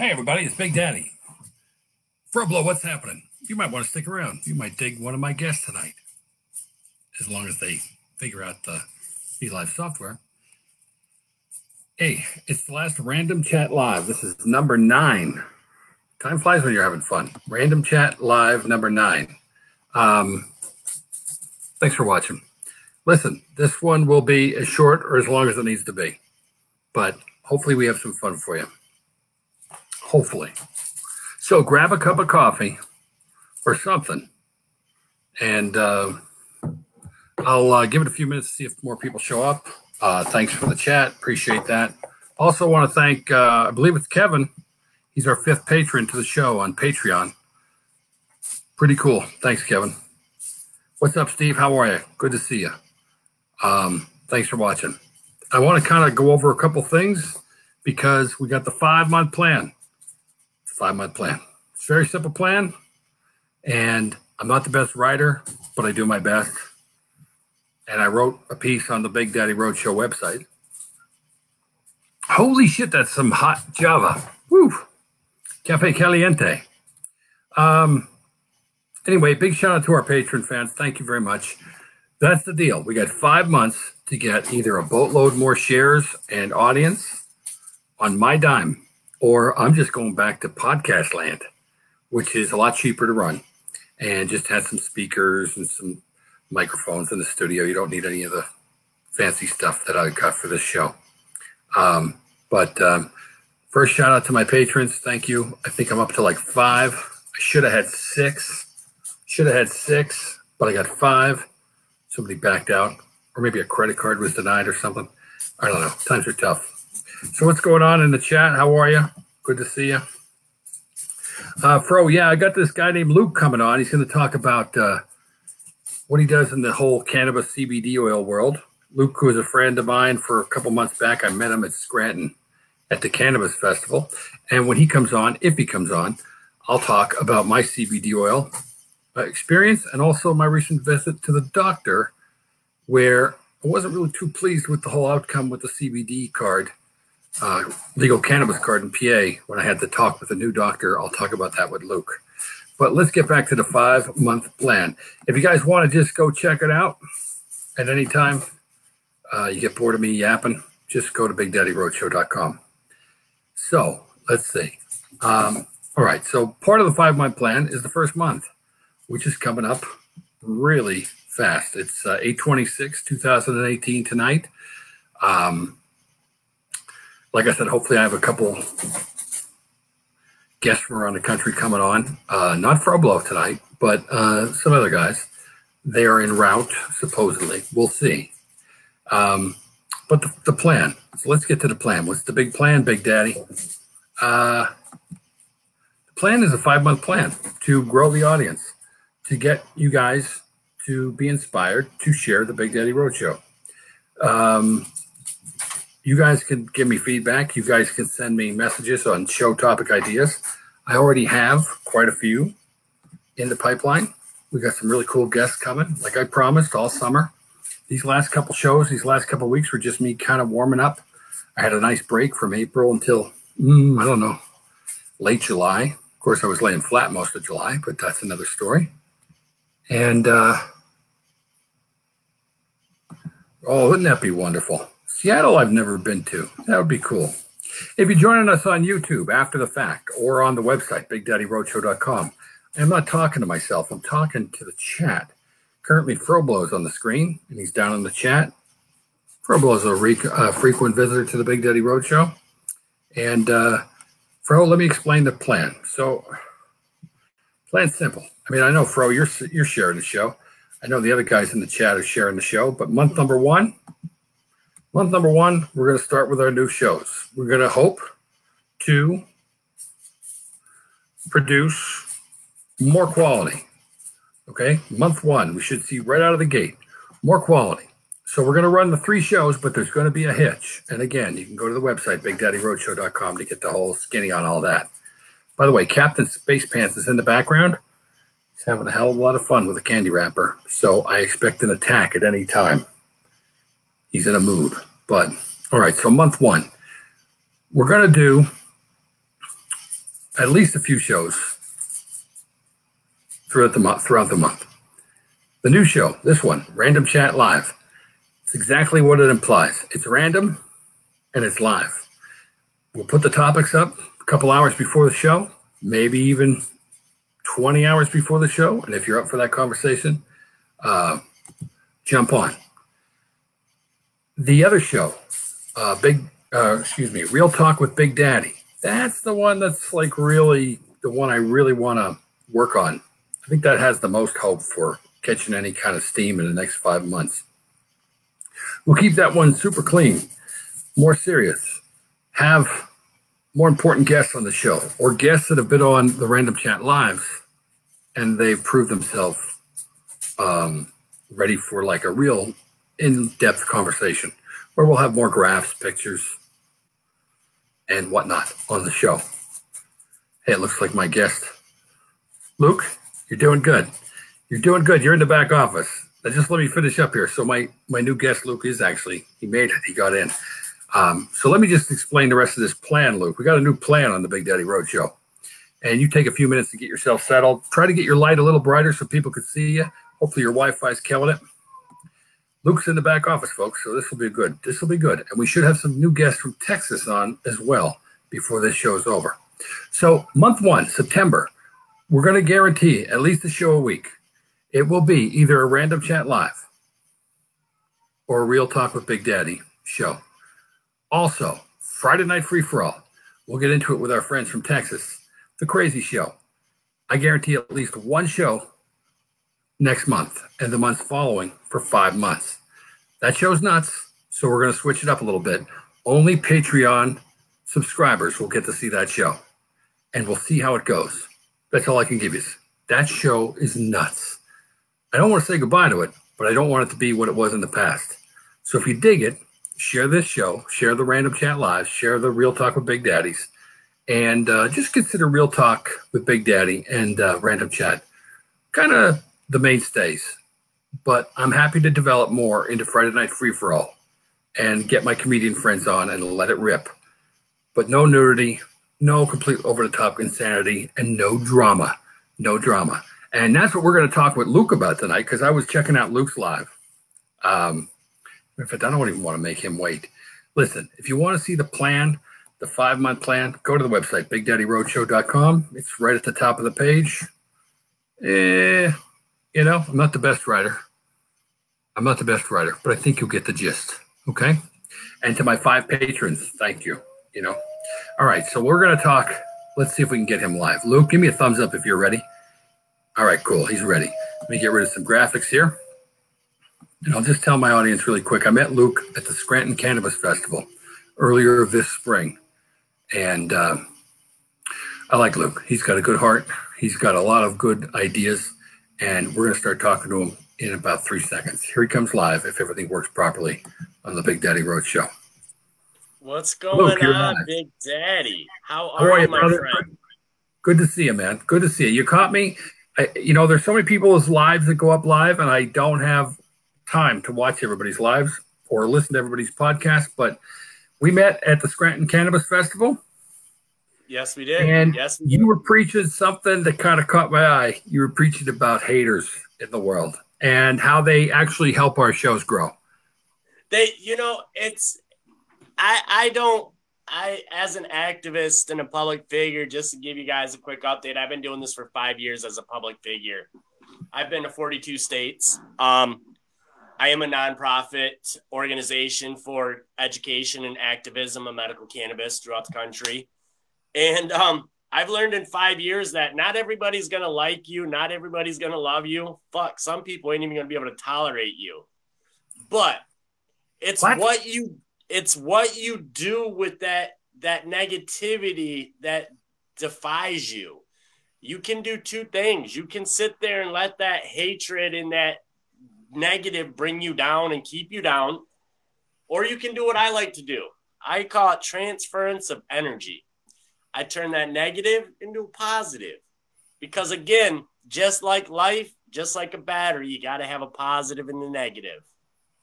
Hey everybody, it's Big Daddy. Froblo, what's happening? You might want to stick around. You might dig one of my guests tonight, as long as they figure out the Levi software. Hey, it's the last Random Chat Live. This is number 9. Time flies when you're having fun. Random Chat Live number 9. Thanks for watching. Listen, this one will be as short or as long as it needs to be, but hopefully we have some fun for you. Hopefully. So grab a cup of coffee or something, and I'll give it a few minutes to see if more people show up. Thanks for the chat. Appreciate that. Also want to thank, I believe it's Kevin. He's our 5th patron to the show on Patreon. Pretty cool. Thanks, Kevin. What's up, Steve? How are you? Good to see you. Thanks for watching. I want to kind of go over a couple things because we got the 5-month plan. 5-month plan. It's a very simple plan, and I'm not the best writer, but I do my best. And I wrote a piece on the Big Daddy Roadshow website. Holy shit, that's some hot Java. Woo! Cafe Caliente. Anyway, big shout out to our patron fans. Thank you very much. That's the deal. We got 5 months to get either a boatload more shares and audience on my dime, or I'm just going back to podcast land, which is a lot cheaper to run and just has some speakers and some microphones in the studio. You don't need any of the fancy stuff that I got for this show. First shout out to my patrons. Thank you. I think I'm up to like 5. I should have had 6. But I got 5. Somebody backed out, or maybe a credit card was denied or something. I don't know. Times are tough. So what's going on in the chat? How are you? Good to see you. Fro, yeah, I got this guy named Luke coming on. He's going to talk about what he does in the whole cannabis CBD oil world. Luke, who is a friend of mine for a couple months back, I met him at Scranton at the Cannabis Festival. And when he comes on, if he comes on, I'll talk about my CBD oil experience and also my recent visit to the doctor, where I wasn't really too pleased with the whole outcome with the CBD card, legal cannabis card in PA. When I had to talk with a new doctor, I'll talk about that with Luke. But let's get back to the 5-month plan. If you guys want to just go check it out at any time, you get bored of me yapping, just go to BigDaddyRoadshow.com. So let's see. All right. So part of the 5-month plan is the first month, which is coming up really fast. It's 8/26/2018 tonight. Like I said, hopefully I have a couple guests from around the country coming on. Not Froblo tonight, but some other guys. They are en route, supposedly. We'll see. But the plan. So let's get to the plan. What's the big plan, Big Daddy? The plan is a 5-month plan to grow the audience, to get you guys to be inspired to share the Big Daddy Roadshow. You guys can give me feedback. You guys can send me messages on show topic ideas. I already have quite a few in the pipeline. We got some really cool guests coming, like I promised, all summer. These last couple shows, these last couple weeks were just me kind of warming up. I had a nice break from April until, I don't know, late July. Of course, I was laying flat most of July, but that's another story. And, wouldn't that be wonderful? Seattle, I've never been to. That would be cool. If you're joining us on YouTube after the fact or on the website, BigDaddyRoadshow.com, I'm not talking to myself. I'm talking to the chat. Currently, Froblo is on the screen, and he's down in the chat. Froblo is a frequent visitor to the Big Daddy Roadshow. And, Fro, let me explain the plan. So, plan's simple. I mean, I know, Fro, you're sharing the show. I know the other guys in the chat are sharing the show, but month number one, we're going to start with our new shows. We're going to hope to produce more quality. Okay, month 1, we should see right out of the gate, more quality. So we're going to run the 3 shows, but there's going to be a hitch. And again, you can go to the website, BigDaddyRoadshow.com, to get the whole skinny on all that. By the way, Captain Space Pants is in the background. He's having a hell of a lot of fun with a candy wrapper. So I expect an attack at any time. He's in a mood. But, all right, so month 1. We're going to do at least a few shows throughout the month. The new show, this one, Random Chat Live. It's exactly what it implies. It's random and it's live. We'll put the topics up a couple hours before the show, maybe even 20 hours before the show. And if you're up for that conversation, jump on. The other show, Real Talk with Big Daddy. That's the one that's like really the one I really want to work on. I think that has the most hope for catching any kind of steam in the next 5 months. We'll keep that one super clean, more serious, have more important guests on the show, or guests that have been on the Random Chat Lives and they've proved themselves ready for like a real in-depth conversation where we'll have more graphs, pictures, and whatnot on the show. Hey, it looks like my guest, Luke, you're doing good. You're doing good. You're in the back office. Now just let me finish up here. So my new guest, Luke, is actually, he made it. He got in. So let me just explain the rest of this plan, Luke. We got a new plan on the Big Daddy Road Show. And you take a few minutes to get yourself settled. Try to get your light a little brighter so people can see you. Hopefully your Wi-Fi is killing it. Luke's in the back office, folks, so this will be good. This will be good. And we should have some new guests from Texas on as well before this show is over. So month 1, September, we're going to guarantee at least a show a week. It will be either a Random Chat Live or a Real Talk with Big Daddy show. Also, Friday Night Free-For-All. We'll get into it with our friends from Texas. The Crazy Show. I guarantee at least one show next month and the months following for 5 months. That show's nuts, so we're going to switch it up a little bit. Only Patreon subscribers will get to see that show, and we'll see how it goes. That's all I can give you. That show is nuts. I don't want to say goodbye to it, but I don't want it to be what it was in the past. So if you dig it, share this show, share the Random Chat Live, share the Real Talk with Big Daddies, and just consider Real Talk with Big Daddy and Random Chat kind of the mainstays. But I'm happy to develop more into Friday Night Free-For-All and get my comedian friends on and let it rip. But no nudity, no complete over-the-top insanity, and no drama. No drama. And that's what we're going to talk with Luke about tonight, because I was checking out Luke's live. In fact, I don't even want to make him wait. Listen, if you want to see the plan, the 5-month plan, go to the website, BigDaddyRoadshow.com. It's right at the top of the page. You know, I'm not the best writer. But I think you'll get the gist, okay? And to my 5 patrons, thank you, you know. All right, so we're going to talk. Let's see if we can get him live. Luke, give me a thumbs up if you're ready. All right, cool. He's ready. Let me get rid of some graphics here. And I'll just tell my audience really quick. I met Luke at the Scranton Cannabis Festival earlier this spring. And I like Luke. He's got a good heart. He's got a lot of good ideas. And we're going to start talking to him in about 3 seconds. Here he comes live, if everything works properly, on the Big Daddy Road Show. What's going on, Big Daddy? How are you, my brother? friend? Good to see you, man. Good to see you. You caught me. You know, there's so many people's lives that go up live, and I don't have time to watch everybody's lives or listen to everybody's podcast. But we met at the Scranton Cannabis Festival. Yes, we did. And yes, we did. You were preaching something that kind of caught my eye. You were preaching about haters in the world and how they actually help our shows grow. As an activist and a public figure, just to give you guys a quick update, I've been doing this for 5 years as a public figure. I've been to 42 states. I am a nonprofit organization for education and activism of medical cannabis throughout the country. And I've learned in 5 years that not everybody's going to like you. Not everybody's going to love you. Fuck, some people ain't even going to be able to tolerate you. But it's what you do with that negativity that defies you. You can do 2 things. You can sit there and let that hatred and that negative bring you down and keep you down. Or you can do what I like to do. I call it transference of energy. I turn that negative into a positive. Because again, just like life, just like a battery, you got to have a positive and a negative.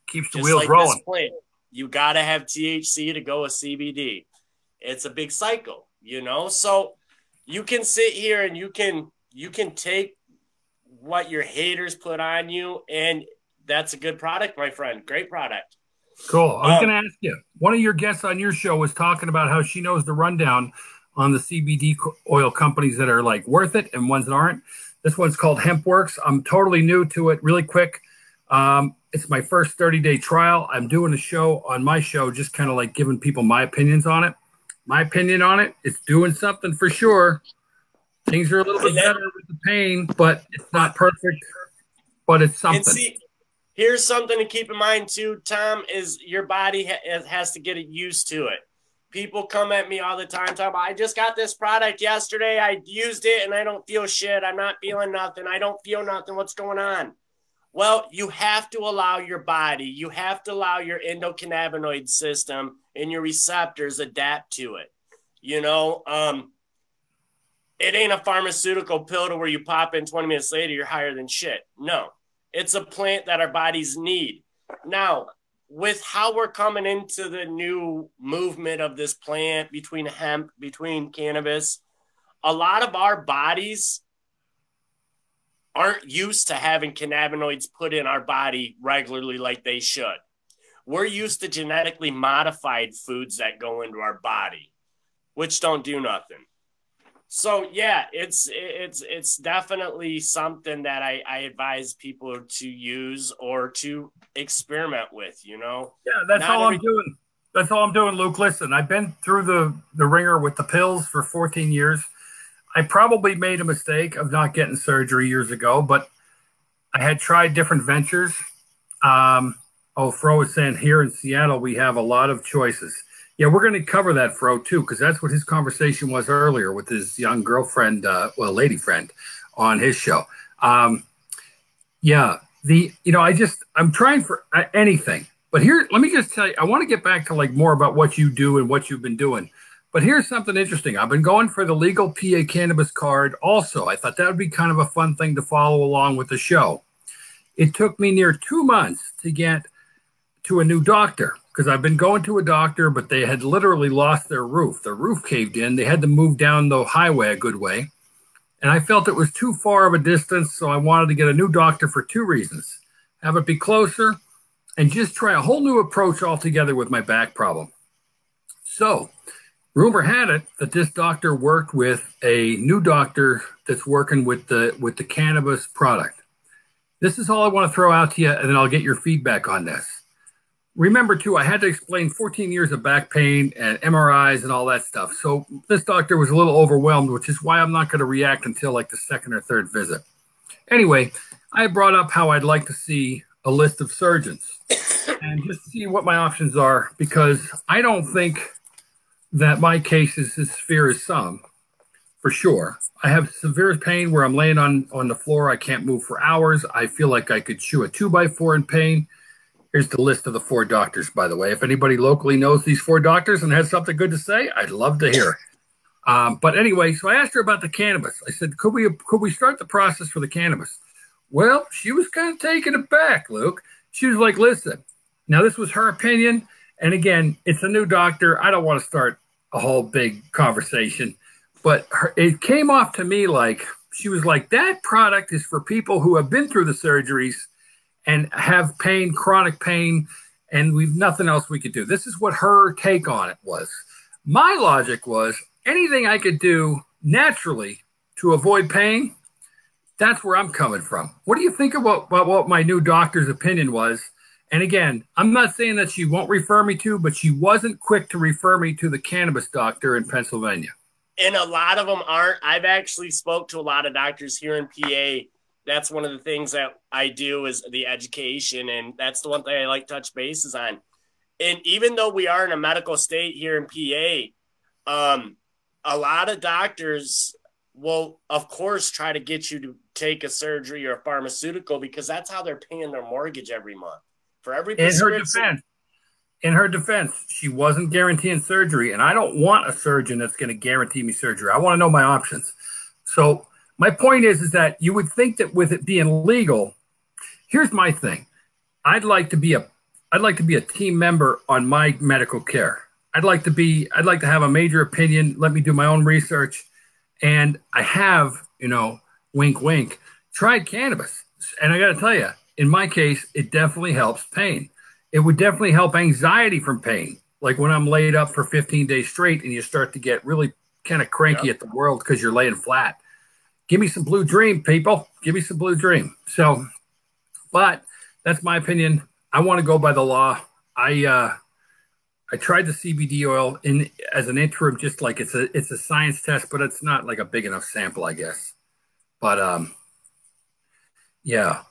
Keeps the wheels rolling. You got to have THC to go with CBD. It's a big cycle, you know? So you can sit here and you can take what your haters put on you, and that's a good product, my friend. Great product. Cool. I was going to ask you, one of your guests on your show was talking about how she knows the rundown on the CBD oil companies that are like worth it and ones that aren't. This one's called HempWorks. I'm totally new to it. Really quick. It's my first 30-day trial. I'm doing a show on my show, just kind of like giving people my opinions on it. My opinion on it, it's doing something for sure. Things are a little bit better with the pain, but it's not perfect, but it's something. And see, here's something to keep in mind too, Tom, is your body has to get used to it. People come at me all the time talking about, I just got this product yesterday. I used it and I don't feel shit. I'm not feeling nothing. I don't feel nothing. What's going on? Well, you have to allow your body, you have to allow your endocannabinoid system and your receptors adapt to it. You know, it ain't a pharmaceutical pill to where you pop in 20 minutes later, you're higher than shit. No, it's a plant that our bodies need. Now, with how we're coming into the new movement of this plant between hemp, between cannabis, a lot of our bodies aren't used to having cannabinoids put in our body regularly like they should. We're used to genetically modified foods that go into our body, which don't do nothing. So yeah, it's definitely something that I advise people to use or to experiment with, you know? Yeah, that's all I'm doing. That's all I'm doing, Luke. Listen, I've been through the ringer with the pills for 14 years. I probably made a mistake of not getting surgery years ago, but I had tried different ventures. Fro is saying here in Seattle, we have a lot of choices. Yeah, we're going to cover that, Fro, too, because that's what his conversation was earlier with his young girlfriend, lady friend on his show. I'm trying for anything. But here, let me just tell you, I want to get back to like more about what you do and what you've been doing. But here's something interesting. I've been going for the legal PA cannabis card also. I thought that would be kind of a fun thing to follow along with the show. It took me near 2 months to get to a new doctor because I've been going to a doctor, but they had literally lost their roof. Their roof caved in. They had to move down the highway a good way. And I felt it was too far of a distance, so I wanted to get a new doctor for 2 reasons. Have it be closer and just try a whole new approach altogether with my back problem. So rumor had it that this doctor worked with a new doctor that's working with the cannabis product. This is all I want to throw out to you, and then I'll get your feedback on this. Remember, too, I had to explain 14 years of back pain and MRIs and all that stuff. So this doctor was a little overwhelmed, which is why I'm not going to react until like the 2nd or 3rd visit. Anyway, I brought up how I'd like to see a list of surgeons and just see what my options are, because I don't think that my case is as severe as some, for sure. I have severe pain where I'm laying on the floor. I can't move for hours. I feel like I could chew a 2x4 in pain. Here's the list of the 4 doctors, by the way. If anybody locally knows these 4 doctors and has something good to say, I'd love to hear it. But anyway, so I asked her about the cannabis. I said, could we start the process for the cannabis? Well, she was kind of taken aback, Luke. She was like, listen, now this was her opinion. And again, it's a new doctor. I don't want to start a whole big conversation. But it came off to me like, she was like, that product is for people who have been through the surgeries and have pain, chronic pain, and we've nothing else we could do. This is what her take on it was. My logic was anything I could do naturally to avoid pain, that's where I'm coming from. What do you think about what my new doctor's opinion was? And again, I'm not saying that she won't refer me to, but she wasn't quick to refer me to the cannabis doctor in Pennsylvania. And a lot of them aren't. I've actually spoke to a lot of doctors here in PA. That's one of the things that I do is the education. And that's the one thing I like to touch bases on. And even though we are in a medical state here in PA, a lot of doctors will, of course, try to get you to take a surgery or a pharmaceutical because that's how they're paying their mortgage every month. For every prescription. In her defense, she wasn't guaranteeing surgery, and I don't want a surgeon that's going to guarantee me surgery. I want to know my options. So my point is that you would think that with it being legal, here's my thing. I'd like to be a team member on my medical care. I'd like to have a major opinion. Let me do my own research. And I have, wink, wink, tried cannabis. And I got to tell you, in my case, it definitely helps pain. It would definitely help anxiety from pain. Like when I'm laid up for 15 days straight and you start to get really kind of cranky Yep. at the world because you're laying flat. Give me some blue dream, people. Give me some blue dream. So, but that's my opinion. I want to go by the law. I tried the CBD oil in as an interim, just like it's a science test, but it's not like a big enough sample, I guess. But yeah,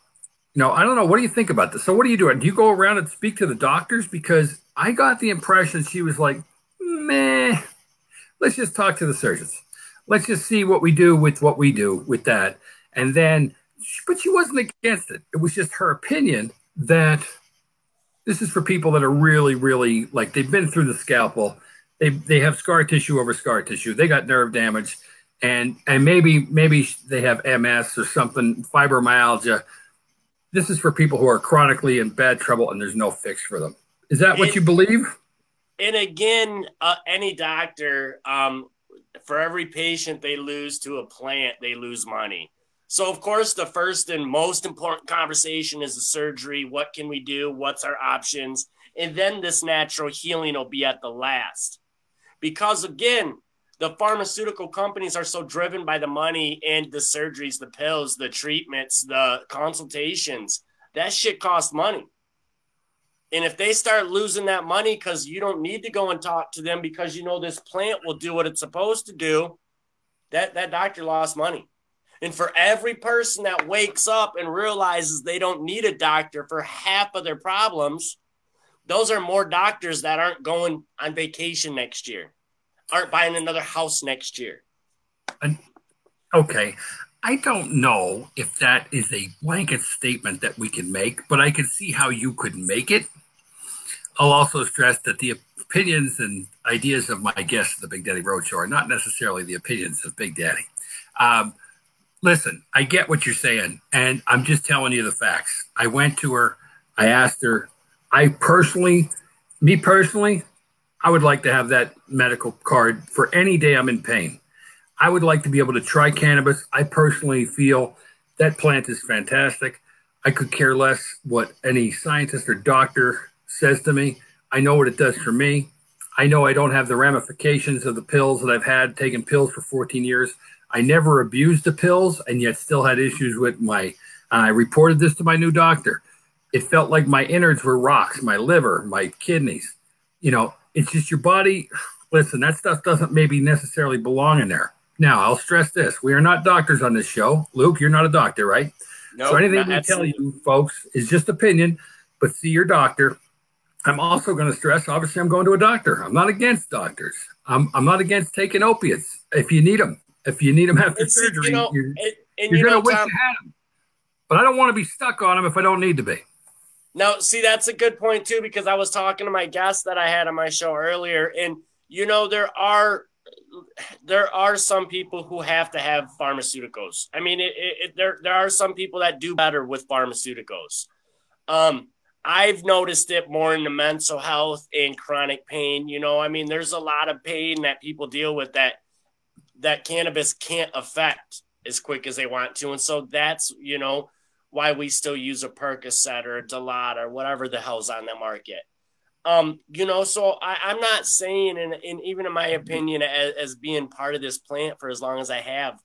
I don't know. What do you think about this? So, what do you do? Do you go around and speak to the doctors? Because I got the impression she was like, meh. Let's just talk to the surgeons. Let's just see what we do with what we do with that, and then. But she wasn't against it. It was just her opinion that this is for people that are really, really like they've been through the scalpel. They have scar tissue over scar tissue. They got nerve damage, and maybe they have MS or something, fibromyalgia. This is for people who are chronically in bad trouble and there's no fix for them. Is that what you believe? And again, any doctor, for every patient they lose to a plant, they lose money. So, of course, the first and most important conversation is the surgery. What can we do? What's our options? And then this natural healing will be at the last. Because, again, the pharmaceutical companies are so driven by the money and the surgeries, the pills, the treatments, the consultations. That shit costs money. And if they start losing that money because you don't need to go and talk to them because this plant will do what it's supposed to do, that doctor lost money. And for every person that wakes up and realizes they don't need a doctor for half of their problems, those are more doctors that aren't going on vacation next year, aren't buying another house next year. Okay. I don't know if that is a blanket statement that we can make, but I can see how you could make it. I'll also stress that the opinions and ideas of my guests at the Big Daddy Roadshow are not necessarily the opinions of Big Daddy. Listen, I get what you're saying, and I'm just telling you the facts. I went to her. I asked her. Me personally, I would like to have that medical card for any day I'm in pain. I would like to be able to try cannabis. I personally feel that plant is fantastic. I could care less what any scientist or doctor says to me. I know what it does for me. I know I don't have the ramifications of the pills that I've had, taken pills for 14 years. I never abused the pills and yet still had issues with I reported this to my new doctor. It felt like my innards were rocks, my liver, my kidneys. It's just your body. Listen, that stuff doesn't maybe necessarily belong in there. Now, I'll stress this. We are not doctors on this show. Luke, you're not a doctor, right? No, so anything we tell you, folks, is just opinion, but see your doctor. I'm also going to stress, obviously, I'm going to a doctor. I'm not against doctors. I'm not against taking opiates if you need them. If you need them after surgery, you're going to wish you had them. But I don't want to be stuck on them if I don't need to be. No, see, that's a good point, too, because I was talking to my guest that I had on my show earlier, and, there are some people who have to have pharmaceuticals. I mean, there are some people that do better with pharmaceuticals. I've noticed it more in the mental health and chronic pain. There's a lot of pain that people deal with that cannabis can't affect as quick as they want to. And so that's, why we still use a Percocet or a Dilaudid or whatever the hell's on the market. So I'm not saying, and even in my opinion, as being part of this plant for as long as I have,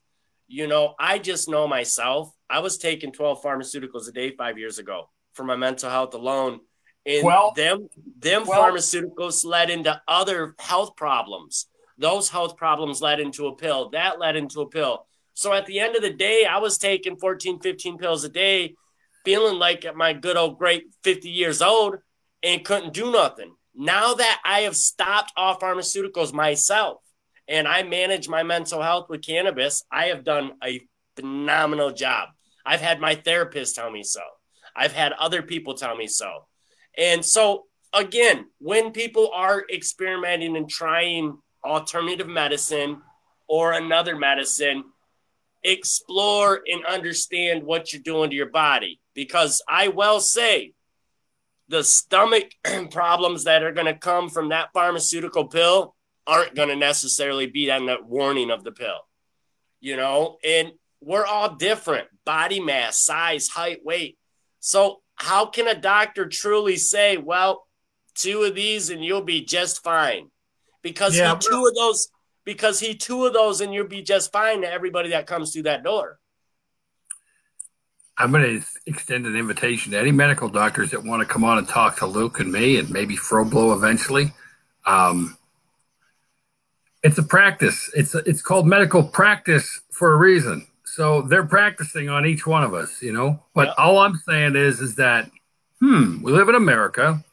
I just know myself. I was taking 12 pharmaceuticals a day 5 years ago for my mental health alone. And them pharmaceuticals led into other health problems. Those health problems led into a pill. That led into a pill. So at the end of the day, I was taking 14, 15 pills a day, feeling like at my good old great 50 years old, and couldn't do nothing. Now that I have stopped all pharmaceuticals myself and I manage my mental health with cannabis, I have done a phenomenal job. I've had my therapist tell me so. I've had other people tell me so. And so, again, when people are experimenting and trying alternative medicine or another medicine, explore and understand what you're doing to your body. Because I will say, the stomach problems that are going to come from that pharmaceutical pill aren't going to necessarily be on the warning of the pill. and we're all different, body mass, size, height, weight. So how can a doctor truly say, well, 2 of these and you'll be just fine? Because he 2 of those and you'll be just fine to everybody that comes through that door. I'm going to extend an invitation to any medical doctors that want to come on and talk to Luke and me and maybe Froblo eventually. It's a practice. It's called medical practice for a reason. So they're practicing on each one of us, But all I'm saying is that, we live in America.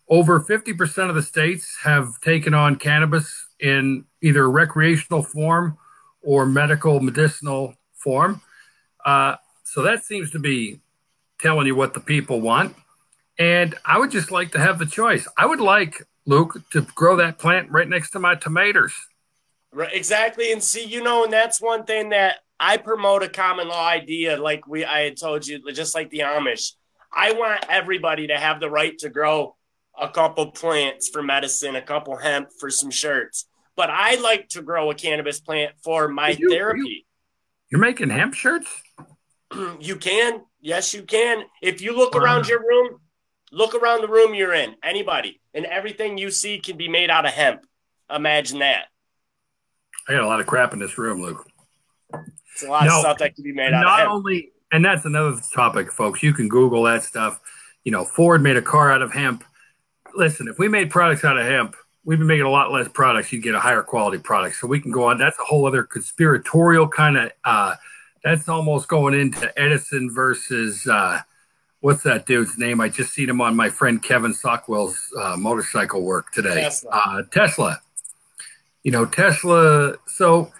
Over 50% of the states have taken on cannabis in either recreational form or medicinal form. So that seems to be telling you what the people want. And I would just like to have the choice. I would like, Luke, to grow that plant right next to my tomatoes. Right, exactly. And see, and that's one thing that I promote, a common law idea, like I had told you, just like the Amish. I want everybody to have the right to grow a couple plants for medicine, a couple hemp for some shirts. But I like to grow a cannabis plant for my therapy. You're making hemp shirts? You can. Yes, you can. If you look around your room, look around the room you're in, anybody, and everything you see can be made out of hemp. Imagine that. I got a lot of crap in this room, Luke. It's a lot of stuff that can be made out of hemp. And that's another topic, folks. You can Google that stuff. Ford made a car out of hemp. Listen, if we made products out of hemp, we'd be making a lot less products. You'd get a higher quality product. So we can go on. That's a whole other conspiratorial kind of, that's almost going into Edison versus, what's that dude's name? I just seen him on my friend Kevin Sockwell's motorcycle work today. Tesla. Tesla. So,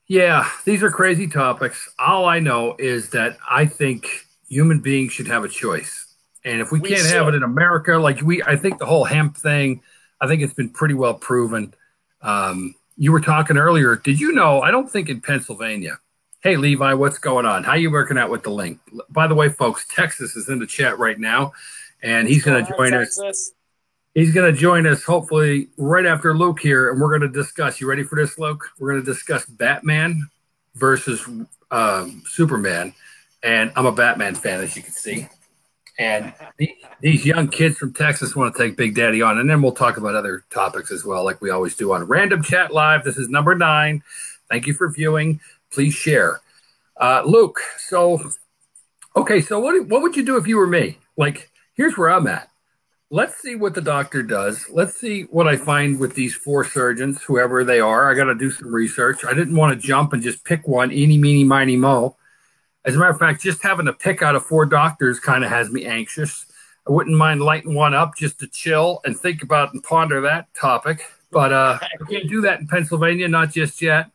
yeah, these are crazy topics. All I know is that I think human beings should have a choice. And if we can't have it in America, I think the whole hemp thing, I think it's been pretty well proven. You were talking earlier. Did you know, I don't think in Pennsylvania. Hey, Levi, what's going on? How you working out with the link? By the way, folks, Texas is in the chat right now, and he's going to join us. He's going to join us hopefully right after Luke here, and we're going to discuss. You ready for this, Luke? We're going to discuss Batman versus Superman, and I'm a Batman fan, as you can see. And these young kids from Texas want to take Big Daddy on, and then we'll talk about other topics as well, like we always do on Random Chat Live. This is number 9. Thank you for viewing. Please share. Luke, so what would you do if you were me? Here's where I'm at. Let's see what the doctor does. Let's see what I find with these 4 surgeons, whoever they are. I got to do some research. I didn't want to jump and just pick one, eeny, meeny, miny, mo. As a matter of fact, just having to pick out of 4 doctors kind of has me anxious. I wouldn't mind lighting one up just to chill and think about and ponder that topic. But I can't do that in Pennsylvania, not just yet.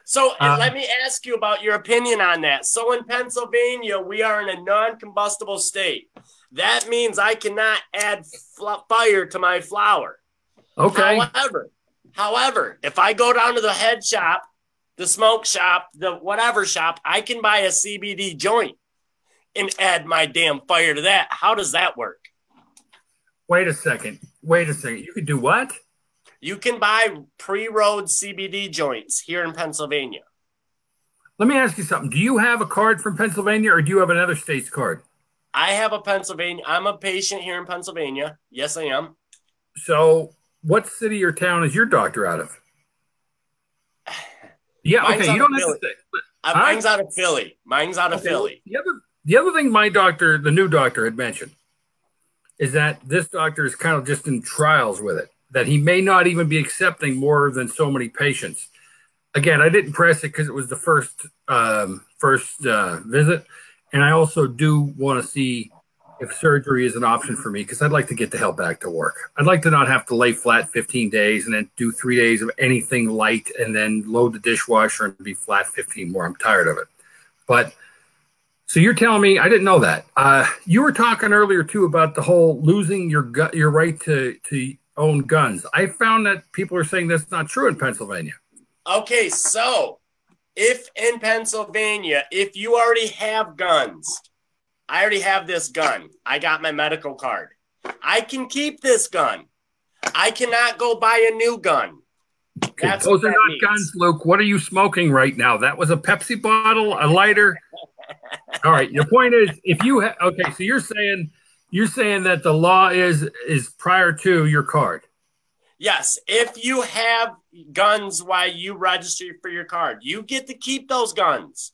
So let me ask you about your opinion on that. So in Pennsylvania, we are in a non-combustible state. That means I cannot add fire to my flower. Okay. However, if I go down to the head shop, the smoke shop, the whatever shop, I can buy a CBD joint and add my damn fire to that. How does that work? Wait a second. You can do what? You can buy pre-rolled CBD joints here in Pennsylvania. Let me ask you something. Do you have a card from Pennsylvania, or do you have another state's card? I have a Pennsylvania. I'm a patient here in Pennsylvania. Yes, I am. So what city or town is your doctor out of? Yeah, okay. You don't have to say. Mine's out of Philly. Philly. The other thing the new doctor had mentioned is that this doctor is kind of just in trials with it, that he may not even be accepting more than so many patients. Again, I didn't press it because it was the first visit. And I also do want to see if surgery is an option for me, because I'd like to get the hell back to work. I'd like to not have to lay flat 15 days and then do 3 days of anything light and then load the dishwasher and be flat 15 more. I'm tired of it. But so you're telling me, I didn't know that. You were talking earlier too about the whole losing your right to own guns. I found that people are saying that's not true in Pennsylvania. Okay, so if in Pennsylvania, if you already have guns, I already have this gun. I got my medical card. I can keep this gun. I cannot go buy a new gun. Okay, That's those what are that not means. guns, Luke. What are you smoking right now? That was a Pepsi bottle, a lighter. All right. Your point is, if you okay, so you're saying that the law is prior to your card. Yes, if you have guns while you register for your card, you get to keep those guns.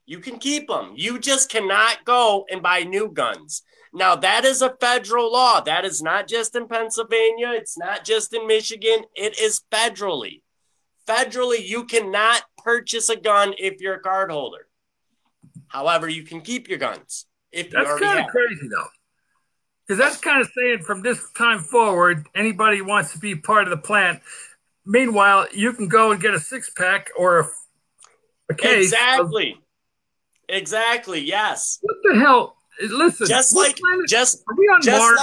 You can keep them. You just cannot go and buy new guns. Now, that is a federal law. That is not just in Pennsylvania. It's not just in Michigan. It is federally. Federally, you cannot purchase a gun if you're a card holder. However, you can keep your guns if you That's already kind have of crazy, though. Because that's kind of saying from this time forward, anybody who wants to be part of the plant. Meanwhile, you can go and get a 6-pack or a case. Exactly. Exactly. Yes. What the hell? Listen, Just what like planet, just are we on just Mars?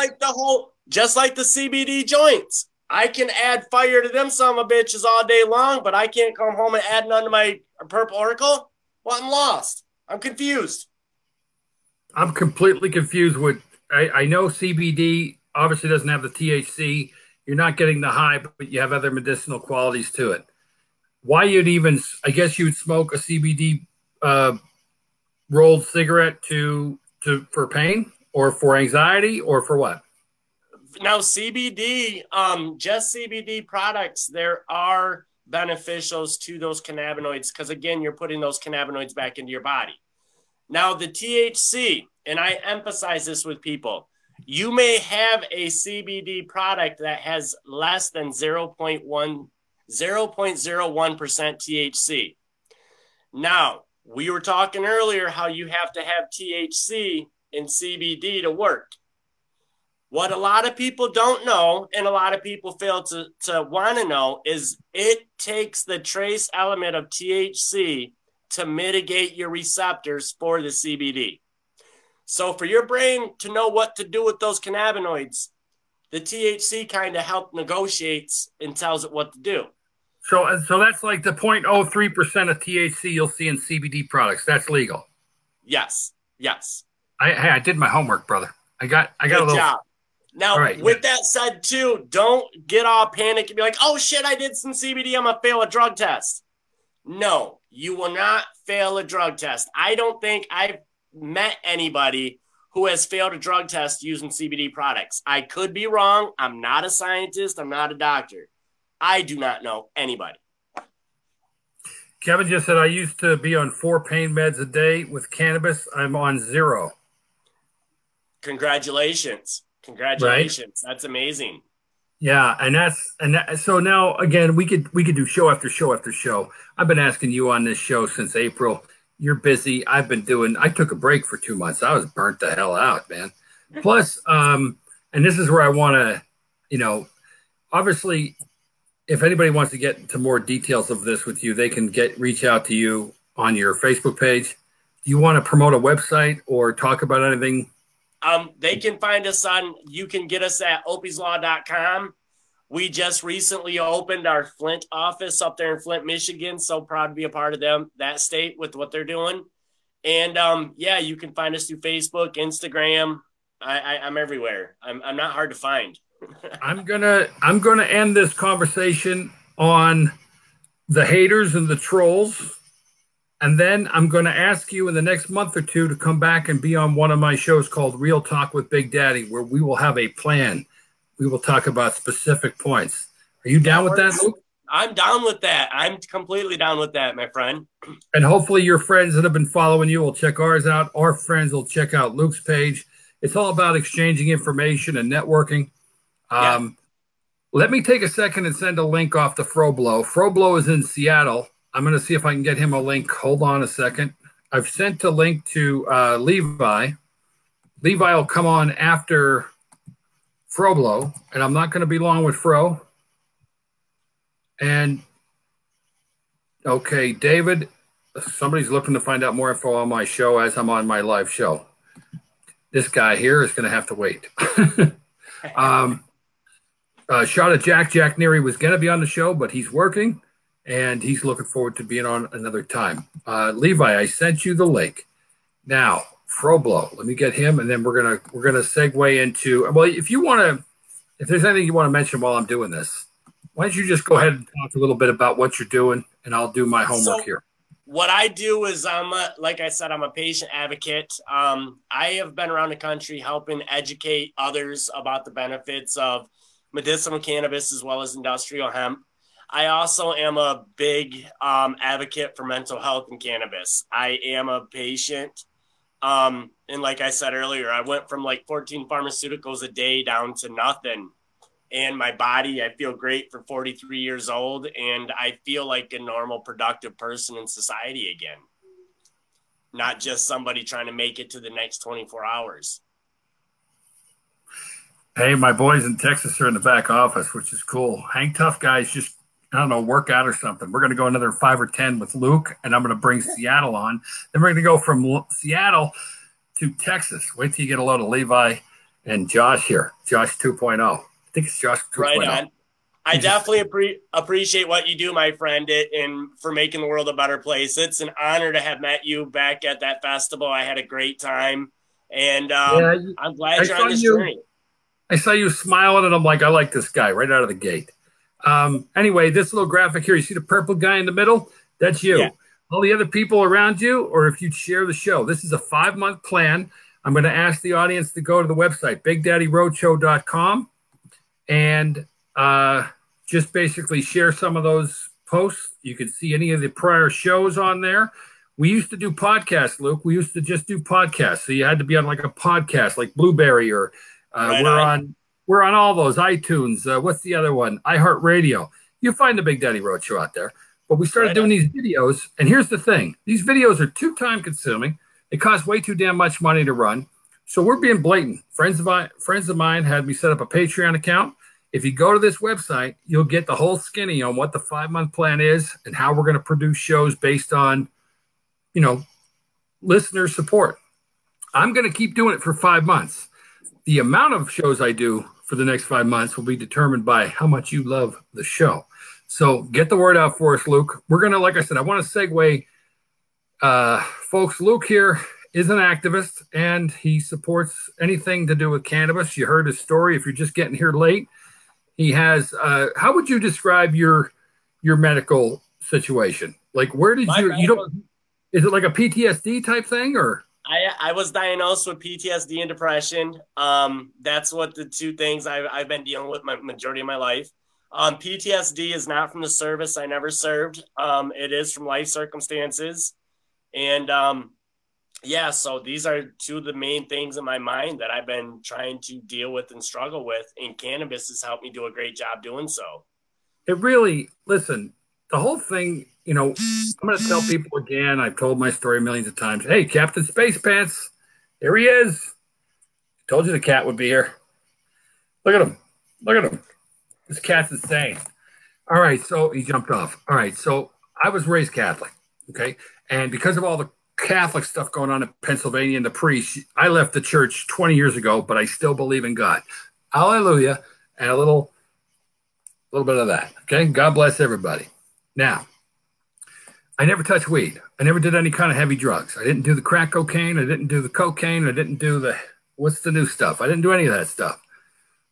like the CBD joints. I can add fire to them son of a bitches all day long, but I can't come home and add none to my purple oracle. Well, I'm lost. I'm confused. I'm completely confused with. I know CBD obviously doesn't have the THC. You're not getting the high, but you have other medicinal qualities to it. Why you'd even? I guess you'd smoke a CBD rolled cigarette for pain or for anxiety or for what? Now CBD, just CBD products, there are beneficials to those cannabinoids because again, you're putting those cannabinoids back into your body. Now the THC, and I emphasize this with people, you may have a CBD product that has less than 0.01% THC. Now, we were talking earlier how you have to have THC in CBD to work. What a lot of people don't know, and a lot of people fail to want to know, is it takes the trace element of THC to mitigate your receptors for the CBD. So for your brain to know what to do with those cannabinoids, the THC kind of help negotiates and tells it what to do. So that's like the 0.03% of THC you'll see in CBD products. That's legal. Yes. Yes. I did my homework, brother. I got Good a little job. Now, with that said, too, don't get all panicked and be like, oh, shit, I did some CBD. I'm going to fail a drug test. No, you will not fail a drug test. I don't think I've met anybody who has failed a drug test using CBD products. I could be wrong. I'm not a scientist. I'm not a doctor. I do not know anybody. Kevin just said, I used to be on 4 pain meds a day. With cannabis, I'm on 0. Congratulations. Congratulations. Right? That's amazing. Yeah, so now again we could do show after show after show. I've been asking you on this show since April. You're busy. I took a break for 2 months. I was burnt the hell out, man. Plus, and this is where I want to, obviously, if anybody wants to get into more details of this with you, they can reach out to you on your Facebook page. Do you want to promote a website or talk about anything? They can find us you can get us at opieslaw.com. We just recently opened our Flint office up there in Flint, Michigan. So proud to be a part of that state with what they're doing. And you can find us through Facebook, Instagram. I'm everywhere. I'm not hard to find. I'm gonna end this conversation on the haters and the trolls. And then I'm going to ask you in the next month or 2 to come back and be on one of my shows called Real Talk with Big Daddy, where we will have a plan. We will talk about specific points. Are you down with that, Luke? I'm down with that. I'm completely down with that, my friend. And hopefully your friends that have been following you will check ours out. Our friends will check out Luke's page. It's all about exchanging information and networking. Let me take a second and send a link off to Froblo. Froblo is in Seattle. I'm going to see if I can get him a link. Hold on a second. I've sent a link to Levi. Levi will come on after Froblo, and I'm not going to be long with Fro. And, okay, David, somebody's looking to find out more info on my show as I'm on my live show. This guy here is going to have to wait. Shot at Jack. Jack Neary was going to be on the show, but he's working. And he's looking forward to being on another time. Levi, I sent you the link. Now, Froblo, let me get him, and then we're gonna segue into. Well, if there's anything you want to mention while I'm doing this, Why don't you just go ahead and talk a little bit about what you're doing, and I'll do my homework here. What I do is like I said, I'm a patient advocate. I have been around the country helping educate others about the benefits of medicinal cannabis as well as industrial hemp. I also am a big advocate for mental health and cannabis. I am a patient. And like I said earlier, I went from like 14 pharmaceuticals a day down to nothing. And my body, I feel great for 43 years old. And I feel like a normal, productive person in society again. Not just somebody trying to make it to the next 24 hours. Hey, my boys in Texas are in the back office, which is cool. Hang tough, guys. Just, I don't know, work out or something. We're going to go another 5 or 10 with Luke, and I'm going to bring Seattle on. Then we're going to go from Seattle to Texas. Wait till you get a load of Levi and Josh here. Josh 2.0. I think it's Josh 2.0. Right on. I definitely appreciate what you do, my friend, and for making the world a better place. It's an honor to have met you back at that festival. I had a great time, and I'm glad you're on this journey. I saw you smiling, and I'm like, I like this guy right out of the gate. Anyway, this little graphic here, you see the purple guy in the middle? That's you. Yeah. All the other people around you, or if you share the show. This is a 5-month plan. I'm going to ask the audience to go to the website, BigDaddyRoadshow.com, and just basically share some of those posts. You can see any of the prior shows on there. We used to do podcasts, Luke. We used to just do podcasts. So you had to be on like a podcast, like Blueberry, or we're on all those, iTunes. What's the other one? iHeartRadio. You'll find the Big Daddy Roadshow out there. But we started doing these videos, and here's the thing. These videos are too time-consuming. They cost way too damn much money to run. So we're being blatant. Friends of mine had me set up a Patreon account. If you go to this website, you'll get the whole skinny on what the 5-month plan is and how we're going to produce shows based on, you know, listener support. I'm going to keep doing it for 5 months. The amount of shows I do for the next 5 months will be determined by how much you love the show. So get the word out for us, Luke. We're going to, like I said, I want to segue. Folks, Luke here is an activist, and he supports anything to do with cannabis. You heard his story. If you're just getting here late, he has, how would you describe your medical situation? Like, where did is it like a PTSD type thing, or? I was diagnosed with PTSD and depression. That's what the two things I've been dealing with my majority of my life. PTSD is not from the service I never served. It is from life circumstances. And so these are two of the main things in my mind that I've been trying to deal with and struggle with. And cannabis has helped me do a great job doing so. It really, listen, the whole thing, you know, I'm going to tell people again, I've told my story millions of times. Hey, Captain Space Pants, there he is. Told you the cat would be here. Look at him. Look at him. This cat's insane. All right, so he jumped off. All right, so I was raised Catholic, okay? And because of all the Catholic stuff going on in Pennsylvania and the priests, I left the church 20 years ago, but I still believe in God. Hallelujah. And a little bit of that, okay? God bless everybody. Now, I never touched weed. I never did any kind of heavy drugs. I didn't do the crack cocaine. I didn't do the cocaine. I didn't do the, what's the new stuff? I didn't do any of that stuff.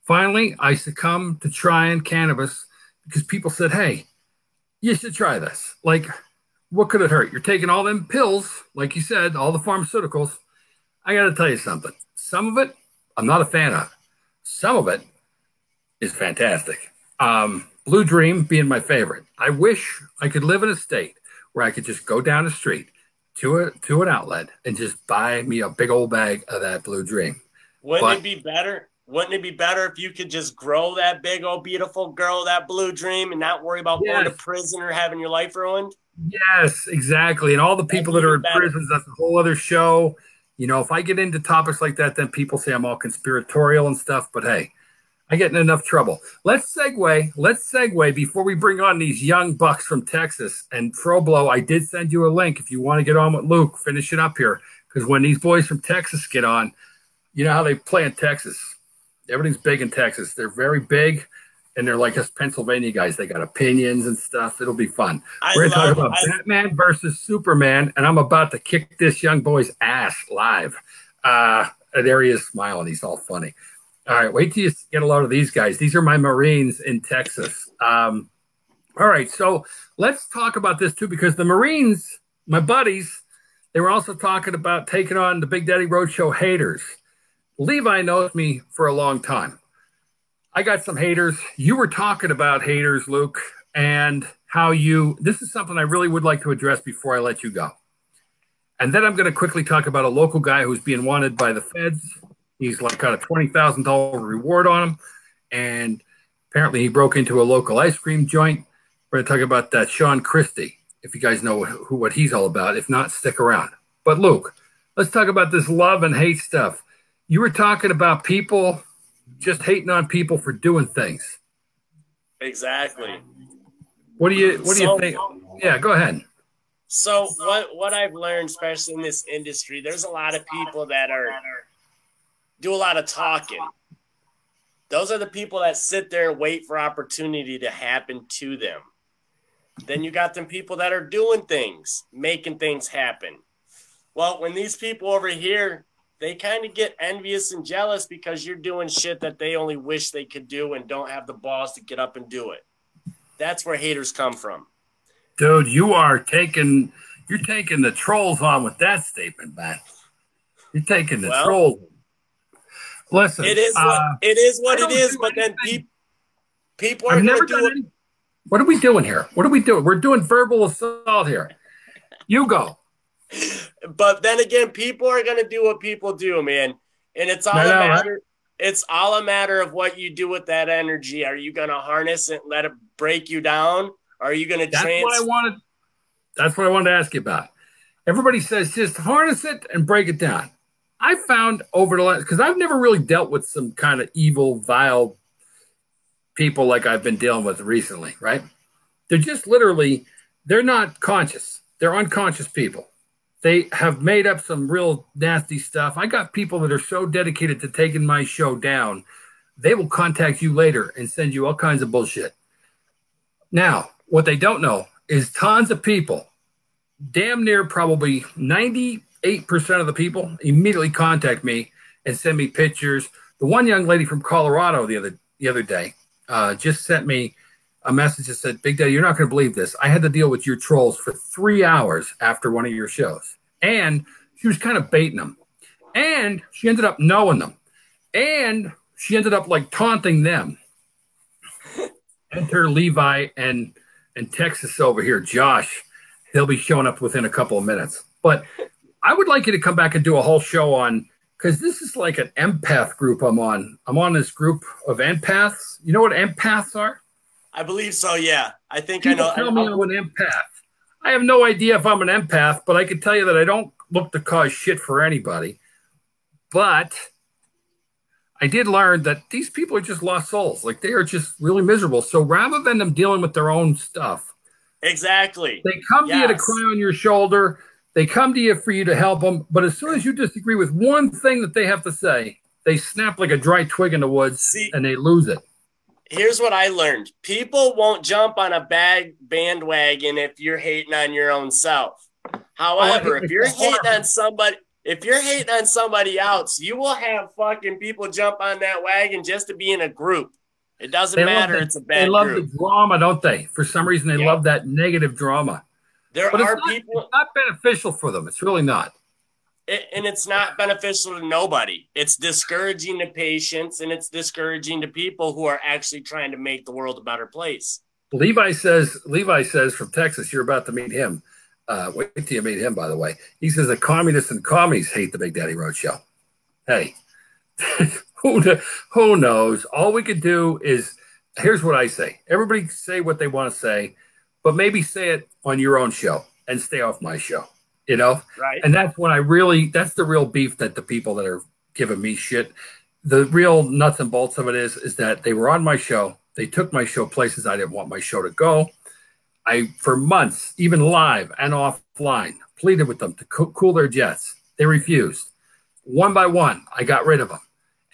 Finally, I succumbed to trying cannabis because people said, hey, you should try this. Like, what could it hurt? You're taking all them pills, like you said, all the pharmaceuticals. I got to tell you something. Some of it, I'm not a fan of. Some of it is fantastic. Blue Dream being my favorite. I wish I could live in a state where I could just go down the street to an outlet and just buy me a big old bag of that Blue Dream. Wouldn't it be better? Wouldn't it be better if you could just grow that big old beautiful girl, that Blue Dream, and not worry about going to prison or having your life ruined? Yes, exactly. And all the people that are in prisons, that's a whole other show. You know, if I get into topics like that, then people say I'm all conspiratorial and stuff. But hey, I get in enough trouble. Let's segue before we bring on these young bucks from Texas. And Froblo, I did send you a link if you want to get on with Luke, finish it up here. Because when these boys from Texas get on, you know how they play in Texas. Everything's big in Texas. They're very big, and they're like us Pennsylvania guys. They got opinions and stuff. It'll be fun. We're going to talk about Batman versus Superman, and I'm about to kick this young boy's ass live. There he is smiling. He's all funny. All right, wait till you get a load of these guys. These are my Marines in Texas. All right, so let's talk about this too, because the Marines, my buddies, they were also talking about taking on the Big Daddy Roadshow haters. Levi knows me for a long time. I got some haters. You were talking about haters, Luke, and how this is something I really would like to address before I let you go. And then I'm going to quickly talk about a local guy who's being wanted by the feds. He's like got a $20,000 reward on him. And apparently he broke into a local ice cream joint. We're going to talk about that Sean Christie, if you guys know what he's all about. If not, stick around. But Luke, let's talk about this love and hate stuff. You were talking about people just hating on people for doing things. Exactly. What do you think? Yeah, go ahead. So what I've learned, especially in this industry, there's a lot of people that do a lot of talking. Those are the people that sit there and wait for opportunity to happen to them. Then you got them people that are doing things, making things happen. Well, when these people over here, they kind of get envious and jealous because you're doing shit that they only wish they could do and don't have the balls to get up and do it. That's where haters come from. Dude, you're taking the trolls on with that statement, man. You're taking the trolls. Listen, it is what it is. But then people are going to do it. What are we doing here? What are we doing? We're doing verbal assault here. You go. But then again, people are going to do what people do, man. And it's all a matter. Right? It's all a matter of what you do with that energy. Are you going to harness it and let it break you down? Or are you going to That's what I wanted to ask you about. Everybody says just harness it and break it down. I found over the last, because I've never really dealt with some kind of evil, vile people like I've been dealing with recently, right? They're just literally, they're not conscious. They're unconscious people. They have made up some real nasty stuff. I got people that are so dedicated to taking my show down, they will contact you later and send you all kinds of bullshit. Now, what they don't know is tons of people, damn near probably 98% of the people immediately contact me and send me pictures. The one young lady from Colorado the other day just sent me a message that said, Big Daddy, you're not going to believe this. I had to deal with your trolls for 3 hours after one of your shows. And she was kind of baiting them. And she ended up knowing them. And she ended up like taunting them. Enter Levi and Texas over here, Josh. He'll be showing up within a couple of minutes. But I would like you to come back and do a whole show on, because this is like an empath group I'm on. I'm on this group of empaths. You know what empaths are? I believe so, yeah. I think People I know. Tell me I'm an empath. I have no idea if I'm an empath, but I can tell you that I don't look to cause shit for anybody. But I did learn that these people are just lost souls. Like, they are just really miserable. So rather than them dealing with their own stuff, exactly, they come to you to cry on your shoulder. They come to you for you to help them. But as soon as you disagree with one thing that they have to say, they snap like a dry twig in the woods and they lose it. Here's what I learned. People won't jump on a bandwagon if you're hating on your own self. However, if you're hating on somebody else, you will have fucking people jump on that wagon just to be in a group. It doesn't matter. It's a bad group. They love the drama, don't they? For some reason, they love that negative drama. There are people. It's not beneficial for them. It's really not. And it's not beneficial to nobody. It's discouraging to patients, and it's discouraging to people who are actually trying to make the world a better place. Levi says from Texas, you're about to meet him. Wait till you meet him, by the way. He says the communists and commies hate the Big Daddy Roadshow. Hey, who knows? All we could do is, here's what I say. Everybody say what they want to say, but maybe say it on your own show and stay off my show. You know, right? And that's when that's the real beef that the people that are giving me shit, the real nuts and bolts of it is that they were on my show. They took my show places I didn't want my show to go. For months, even live and offline, pleaded with them to cool their jets. They refused. One by one, I got rid of them.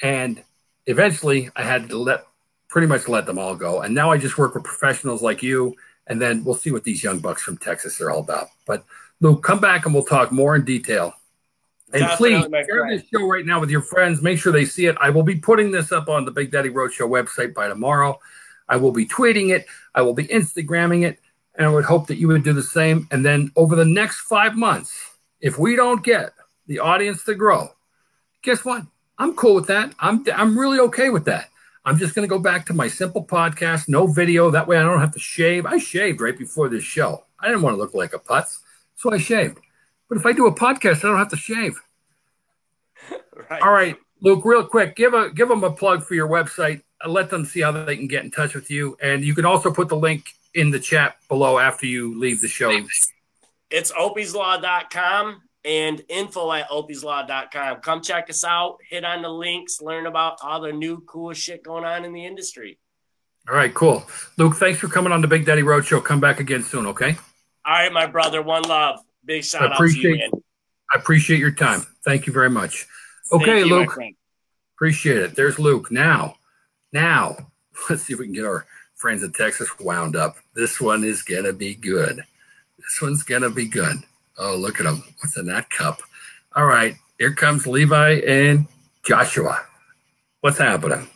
And eventually I had to pretty much let them all go. And now I just work with professionals like you. And then we'll see what these young bucks from Texas are all about. But Luke, come back and we'll talk more in detail. And definitely, please share this show right now with your friends. Make sure they see it. I will be putting this up on the Big Daddy Roadshow website by tomorrow. I will be tweeting it. I will be Instagramming it. And I would hope that you would do the same. And then over the next 5 months, if we don't get the audience to grow, guess what? I'm cool with that. I'm really okay with that. I'm just going to go back to my simple podcast, no video. That way I don't have to shave. I shaved right before this show. I didn't want to look like a putz, so I shaved. But if I do a podcast, I don't have to shave. Right. All right, Luke, real quick, give them a plug for your website. Let them see how they can get in touch with you. And you can also put the link in the chat below after you leave the show. It's opieslaw.com and info@opieslaw.com. Come check us out. Hit on the links. Learn about all the new cool shit going on in the industry. All right, cool. Luke, thanks for coming on the Big Daddy Roadshow. Come back again soon, okay? All right, my brother. One love. Big shout out to you, man. I appreciate your time. Thank you very much. Okay, Luke. Appreciate it. There's Luke. Now, let's see if we can get our friends in Texas wound up. This one is going to be good. This one's going to be good. Oh, look at him. What's in that cup? All right. Here comes Levi and Joshua. What's happening?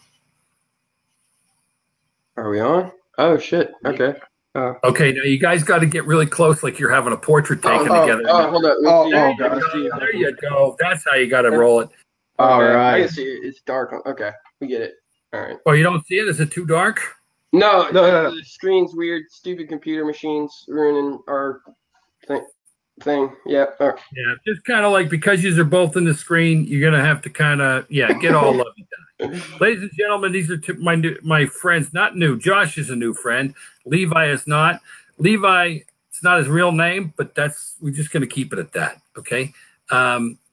Are we on? Oh, shit. Okay. Okay, now you guys got to get really close like you're having a portrait taken together. Oh, hold on. There you go. That's how you got to roll it. All right. I can see it. It's dark. Okay. We get it. All right. Oh, you don't see it? Is it too dark? No. The screen's weird. Stupid computer machines ruining our thing. Yeah. Right. Yeah. Just kind of like because you are both in the screen, you're going to have to kind of, get all of it done. Ladies and gentlemen, these are my friends. Not new. Josh is a new friend. Levi is not. Levi, it's not his real name, but we're just going to keep it at that. Okay.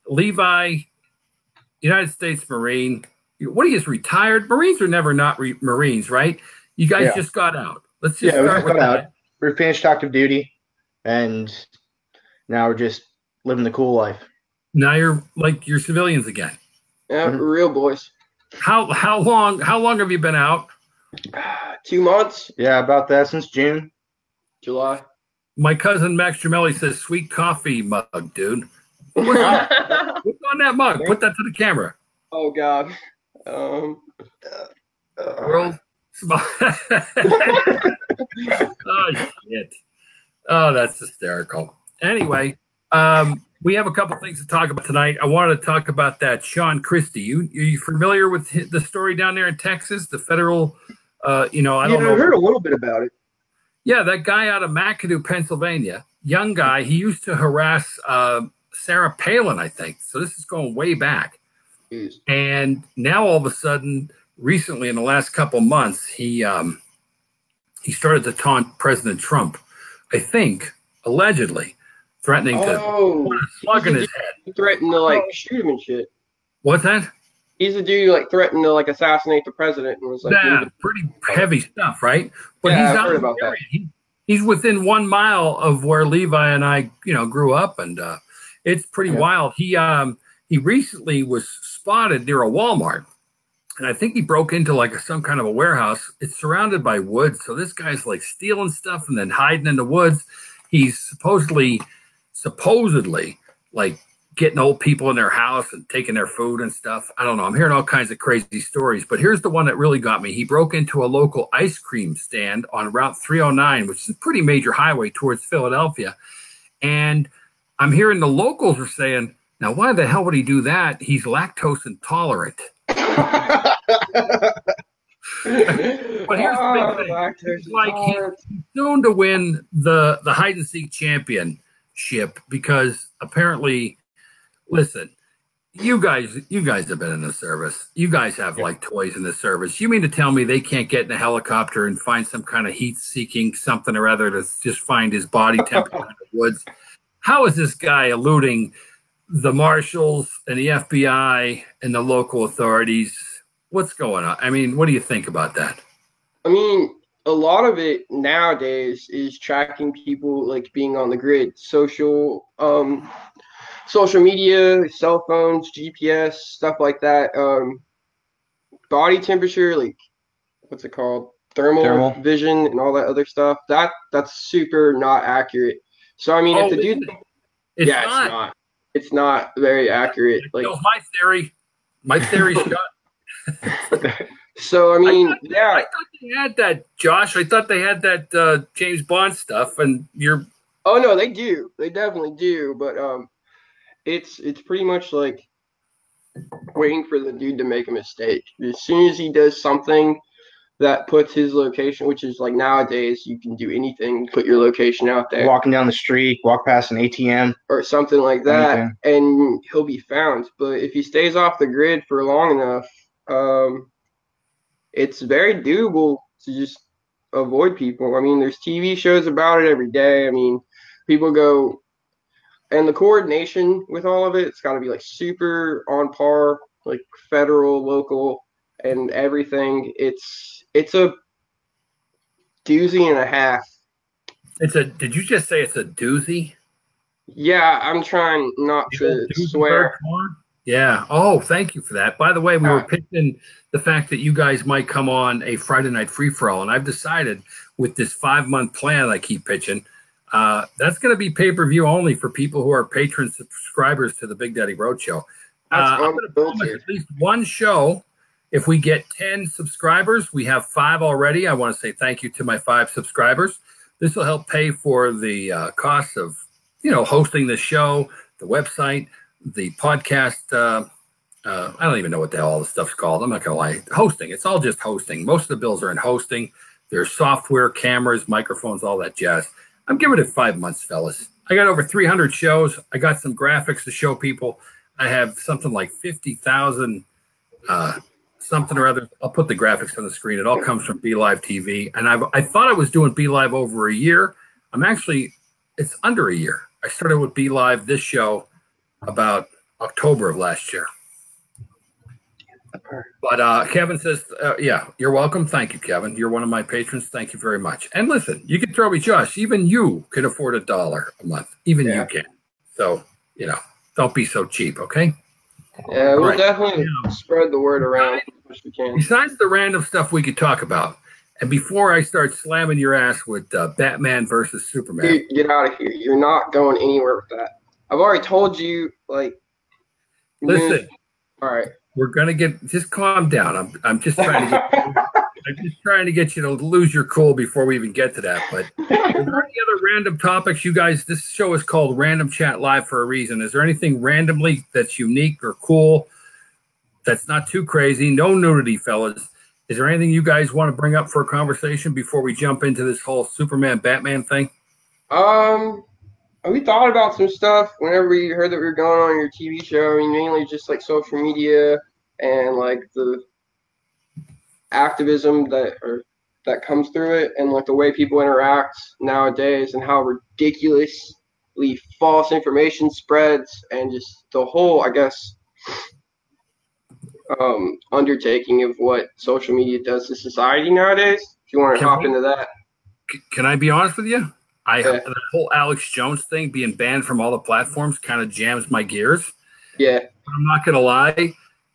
Levi, United States Marine. What, he is retired? Marines are never not Marines, right? You guys just got out. Let's just start with that. We're finished active duty, and now we're just living the cool life. Now you're civilians again. Yeah, real boys. How long have you been out? 2 months. Yeah, about that since June. July. My cousin Max Gemelli says sweet coffee mug, dude. What's on that mug? Put that to the camera. Oh God. World. Oh shit. Oh, that's hysterical. Anyway, we have a couple things to talk about tonight. I wanted to talk about that Sean Christie. Are you familiar with the story down there in Texas? The federal, I don't know. I heard a little bit about it. Yeah, that guy out of McAdoo, Pennsylvania, young guy. He used to harass Sarah Palin, I think. So this is going way back. Jeez. And now all of a sudden, recently in the last couple months, he started to taunt President Trump. I think allegedly threatening to put a slug in his head. He threatened to shoot him and shit. What's that? He's a dude threatened to assassinate the president and was pretty heavy stuff, right? But yeah, he's I've heard about that. He's within 1 mile of where Levi and I, grew up, and it's pretty wild. He recently was spotted near a Walmart, and I think he broke into some kind of a warehouse. It's surrounded by woods, so this guy's stealing stuff and then hiding in the woods. He's supposedly getting old people in their house and taking their food and stuff. I don't know. I'm hearing all kinds of crazy stories, but here's the one that really got me. He broke into a local ice cream stand on Route 309, which is a pretty major highway towards Philadelphia. And I'm hearing the locals are saying, now, why the hell would he do that? He's lactose intolerant. But here's the big thing. He's soon to win the hide and seek championship because apparently, listen, you guys have been in the service. You guys have toys in the service. You mean to tell me they can't get in a helicopter and find some kind of heat-seeking something or other to just find his body temperature in the woods? How is this guy eluding the marshals and the FBI and the local authorities? What's going on? I mean, what do you think about that? I mean, a lot of it nowadays is tracking people being on the grid, social media, cell phones, GPS, stuff like that. Body temperature, what's it called? Thermal vision and all that other stuff. That's super not accurate. So I mean, if the dude, it's not. It's not very accurate. My theory's shot. So I mean, I thought they had that, Josh. I thought they had that James Bond stuff, and you're. Oh no, they do. They definitely do. But it's pretty much like waiting for the dude to make a mistake. As soon as he does something that puts his location, which is like nowadays, you can do anything, put your location out there. Walking down the street, walk past an ATM. Or something like that, anything. And he'll be found. But if he stays off the grid for long enough, it's very doable to just avoid people. I mean, there's TV shows about it every day. I mean, people go, and the coordination with all of it, it's got to be like super on par, like federal, local, and everything. It's a doozy and a half. Did you just say it's a doozy? Yeah, I'm trying not to swear. Yeah. Oh, thank you for that. By the way, we were pitching the fact that you guys might come on a Friday night free-for-all, and I've decided with this 5-month plan I keep pitching, that's going to be pay-per-view only for people who are patron subscribers to the Big Daddy Roadshow. I'm going to promise at least one show. If we get 10 subscribers, we have 5 already. I want to say thank you to my 5 subscribers. This will help pay for the cost of, hosting the show, the website, the podcast. I don't even know what the hell all the stuff's called. I'm not going to lie. Hosting. It's all just hosting. Most of the bills are in hosting. There's software, cameras, microphones, all that jazz. I'm giving it 5 months, fellas. I got over 300 shows. I got some graphics to show people. I have something like 50,000 something or other. I'll put the graphics on the screen. It all comes from BeLive TV. And I thought I was doing BeLive over a year. It's under a year. I started with BeLive, this show, about October of last year. But Kevin says, yeah, you're welcome. Thank you, Kevin. You're one of my patrons. Thank you very much. And listen, you can throw me, Josh. Even you can afford $1 a month. Even you can. So, don't be so cheap, okay? Yeah, we'll definitely spread the word around as much as we can. Besides the random stuff we could talk about, and before I start slamming your ass with Batman versus Superman. Dude, get out of here. You're not going anywhere with that. I've already told you, listen. All right. We're gonna just calm down. I'm just trying to get you to lose your cool before we even get to that. But is there any other random topics, you guys? This show is called Random Chat Live for a reason. Is there anything randomly that's unique or cool that's not too crazy? No nudity, fellas. Is there anything you guys want to bring up for a conversation before we jump into this whole Superman Batman thing? We thought about some stuff whenever we heard that we were going on your TV show. I mean, mainly just like social media and like the activism that comes through it, and like the way people interact nowadays, and how ridiculously false information spreads, and just the whole, I guess, undertaking of what social media does to society nowadays. If you want to hop into that. Can I be honest with you? The whole Alex Jones thing being banned from all the platforms kind of jams my gears. Yeah. I'm not going to lie.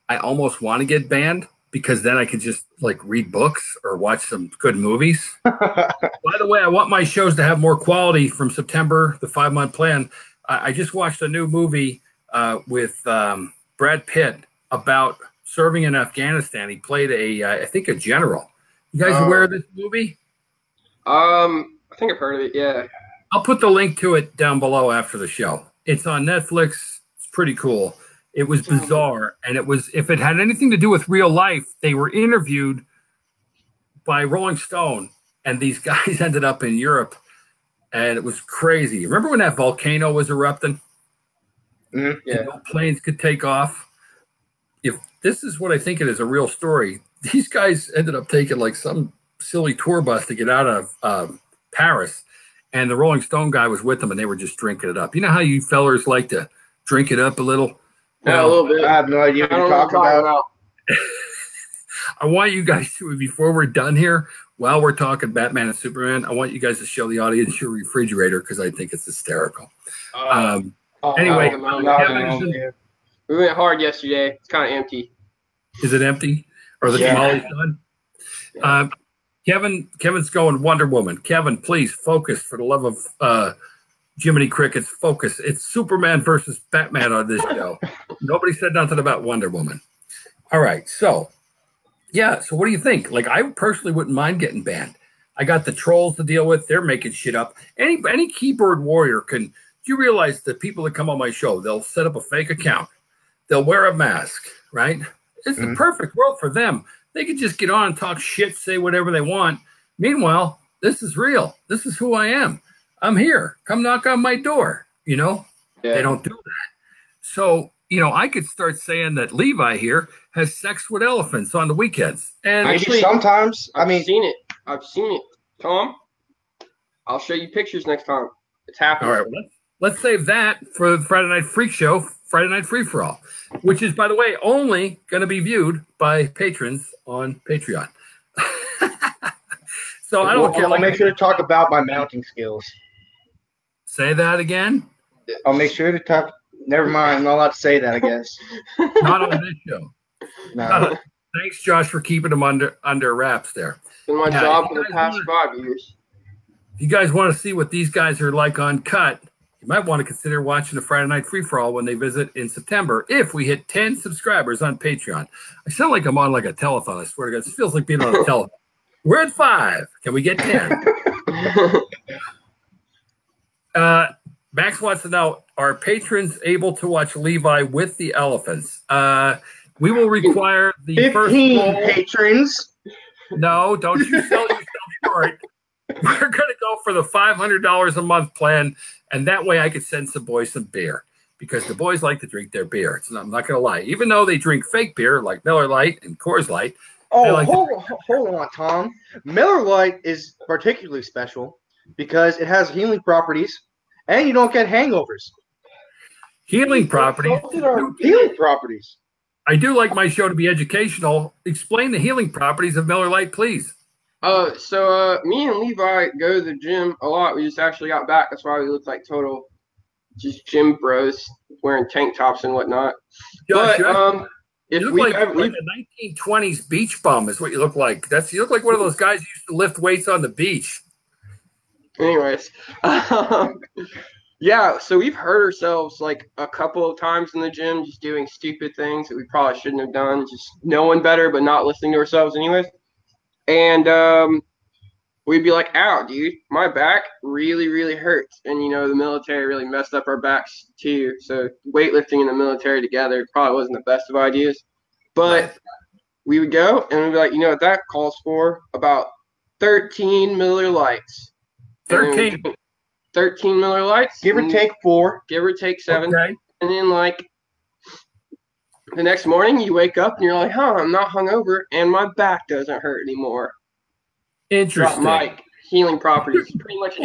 I almost want to get banned because then I could just read books or watch some good movies. By the way, I want my shows to have more quality from September, the 5-month plan. I just watched a new movie with Brad Pitt about serving in Afghanistan. He played I think a general. You guys aware of this movie? I think I've heard of it, yeah. I'll put the link to it down below after the show. It's on Netflix. It's pretty cool. It was bizarre, and if it had anything to do with real life, they were interviewed by Rolling Stone, and these guys ended up in Europe, and it was crazy. Remember when that volcano was erupting? Mm-hmm. Yeah. No planes could take off? If this is what I think it is, a real story, these guys ended up taking some silly tour bus to get out of Paris, and the Rolling Stone guy was with them, and they were just drinking it up. You know how you fellers like to drink it up a little? Yeah, a little bit. I have no idea what you're talking about. I want you guys to, before we're done here, while we're talking Batman and Superman, I want you guys to show the audience your refrigerator because I think it's hysterical. Anyway, we went hard yesterday. It's kind of empty. Is it empty? Or the tamales done? Yeah. Kevin's going Wonder Woman. Kevin, please focus for the love of Jiminy Crickets. Focus. It's Superman versus Batman on this show. Nobody said nothing about Wonder Woman. All right, so Yeah. So what do you think? Like, I personally wouldn't mind getting banned. I got the trolls to deal with. They're making shit up. Any keyboard warrior can. Do you realize that people that come on my show, they'll set up a fake account. They'll wear a mask, right? It's the perfect world for them. They can just get on and talk shit, say whatever they want. Meanwhile, this is real. This is who I am. I'm here. Come knock on my door. You know, They don't do that. So, I could start saying that Levi here has sex with elephants on the weekends. And actually, sometimes, I've seen it. Tom, I'll show you pictures next time. It's happening. All right, well, let's save that for the Friday Night Freak Show, Friday Night Free For All, which is, by the way, only going to be viewed by patrons on Patreon. So I don't care. I'll make sure to talk about my mounting skills. Say that again? I'll make sure to talk. Never mind. I'm not allowed to say that, I guess. Not on this show. No. Thanks, Josh, for keeping them under wraps there. It's been my job for the past 5 years. If you guys want to see what these guys are like uncut, you might want to consider watching the Friday Night Free For All when they visit in September if we hit 10 subscribers on Patreon. I sound like I'm on like a telethon. I swear to God, this feels like being on a telethon. We're at 5. Can we get 10? Max wants to know, are patrons able to watch Levi with the elephants? We will require the 15 patrons. No, don't you sell yourself short. We're going to go for the $500 a month plan, and that way I could send some boys some beer because the boys like to drink their beer. I'm not going to lie. Even though they drink fake beer like Miller Lite and Coors Light. Oh, hold on, Tom. Miller Lite is particularly special because it has healing properties, and you don't get hangovers. Healing properties? Healing properties. I do like my show to be educational. Explain the healing properties of Miller Lite, please. So me and Levi go to the gym a lot. We just actually got back. That's why we look like total just gym bros wearing tank tops and whatnot. Josh, but if you we look like a 1920s beach bum is what you look like. You look like one of those guys who used to lift weights on the beach. Anyways, yeah, so we've hurt ourselves like a couple of times in the gym just doing stupid things that we probably shouldn't have done, just knowing better but not listening to ourselves anyways. And we'd be like, ow, dude, my back really, really hurts. And, the military really messed up our backs too. So weightlifting in the military together probably wasn't the best of ideas. But we would go and we'd be like, that calls for about 13 Miller Lights. 13 Miller Lights. Give or take 4. Give or take 7. Okay. And then, the next morning you wake up and you're like, I'm not hungover and my back doesn't hurt anymore. Interesting. My healing properties. Pretty much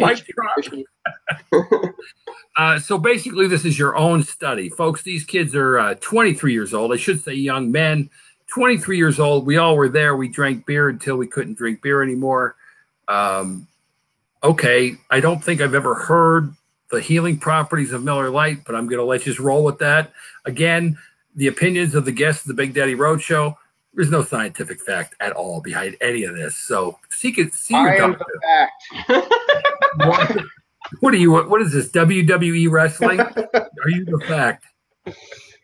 So basically this is your own study. Folks, these kids are 23 years old. I should say young men. 23 years old. We all were there. We drank beer until we couldn't drink beer anymore. Okay, I don't think I've ever heard the healing properties of Miller Lite, but I'm going to let you just roll with that. Again, the opinions of the guests of the Big Daddy Roadshow, there's no scientific fact at all behind any of this. So see your doctor. What are you? What is this, WWE wrestling? Are you the fact?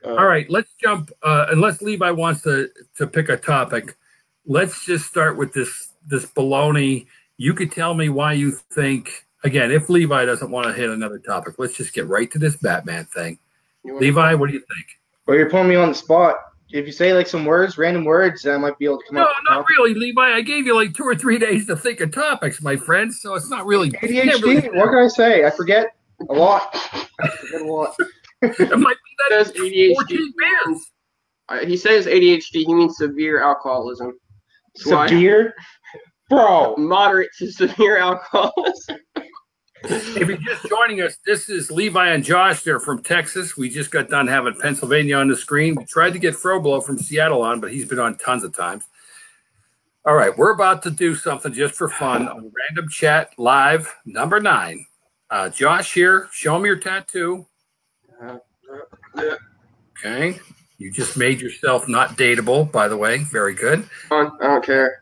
All right, let's jump. Unless Levi wants to pick a topic, let's just start with this baloney. You could tell me why you think, again, if Levi doesn't want to hit another topic, let's just get right to this Batman thing. Levi, what do you think? Well, you're putting me on the spot. If you say some words, random words, I might be able to come up with No, not really, Levi. I gave you 2 or 3 days to think of topics, my friend, so it's not really. ADHD, what can I say? I forget a lot. It might be that ADHD. 14 beers. He says ADHD, he means severe alcoholism. Severe? Bro. Moderate to severe alcoholism. If you're just joining us, this is Levi and Josh. They're from Texas. We just got done having Pennsylvania on the screen. We tried to get Froblo from Seattle on, but he's been on tons of times. All right, we're about to do something just for fun on Random Chat Live number 9. Josh here, show him your tattoo. Okay. You just made yourself not dateable, by the way. Very good. I don't care.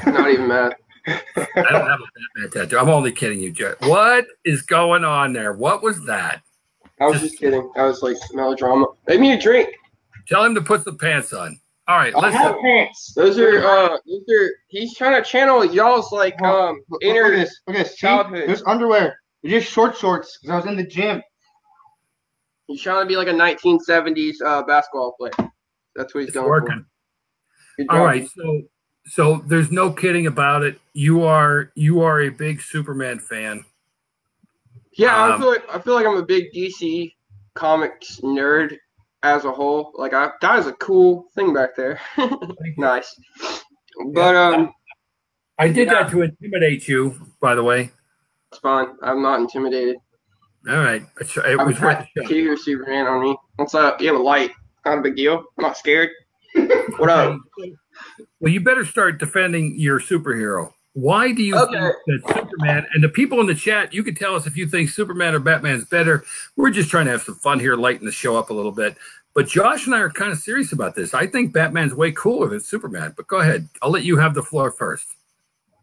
Not even mad. I don't have a Batman tattoo. I'm only kidding you, Josh. What is going on there? What was that? I was just kidding. I was like melodrama. Make me a drink. Tell him to put the pants on. All right, I have pants. Those are. He's trying to channel y'all's like inner look at this. childhood. There's underwear. They're just shorts because I was in the gym. He's trying to be like a 1970s basketball player. That's what he's going working. for. All right, so there's no kidding about it. You are a big Superman fan. Yeah, I feel like I'm a big DC comics nerd as a whole. Like that is a cool thing back there. Nice. But I did that to intimidate you, by the way. It's fine. I'm not intimidated. All right. It was worth a shot. You're Superman on me. What's up? You have a light. Not a big deal. I'm not scared. What up? Well, you better start defending your superhero. Why do you think that Superman, and the people in the chat, you can tell us if you think Superman or Batman is better. We're just trying to have some fun here, lighten the show up a little bit. But Josh and I are kind of serious about this. I think Batman's way cooler than Superman. But go ahead. I'll let you have the floor first.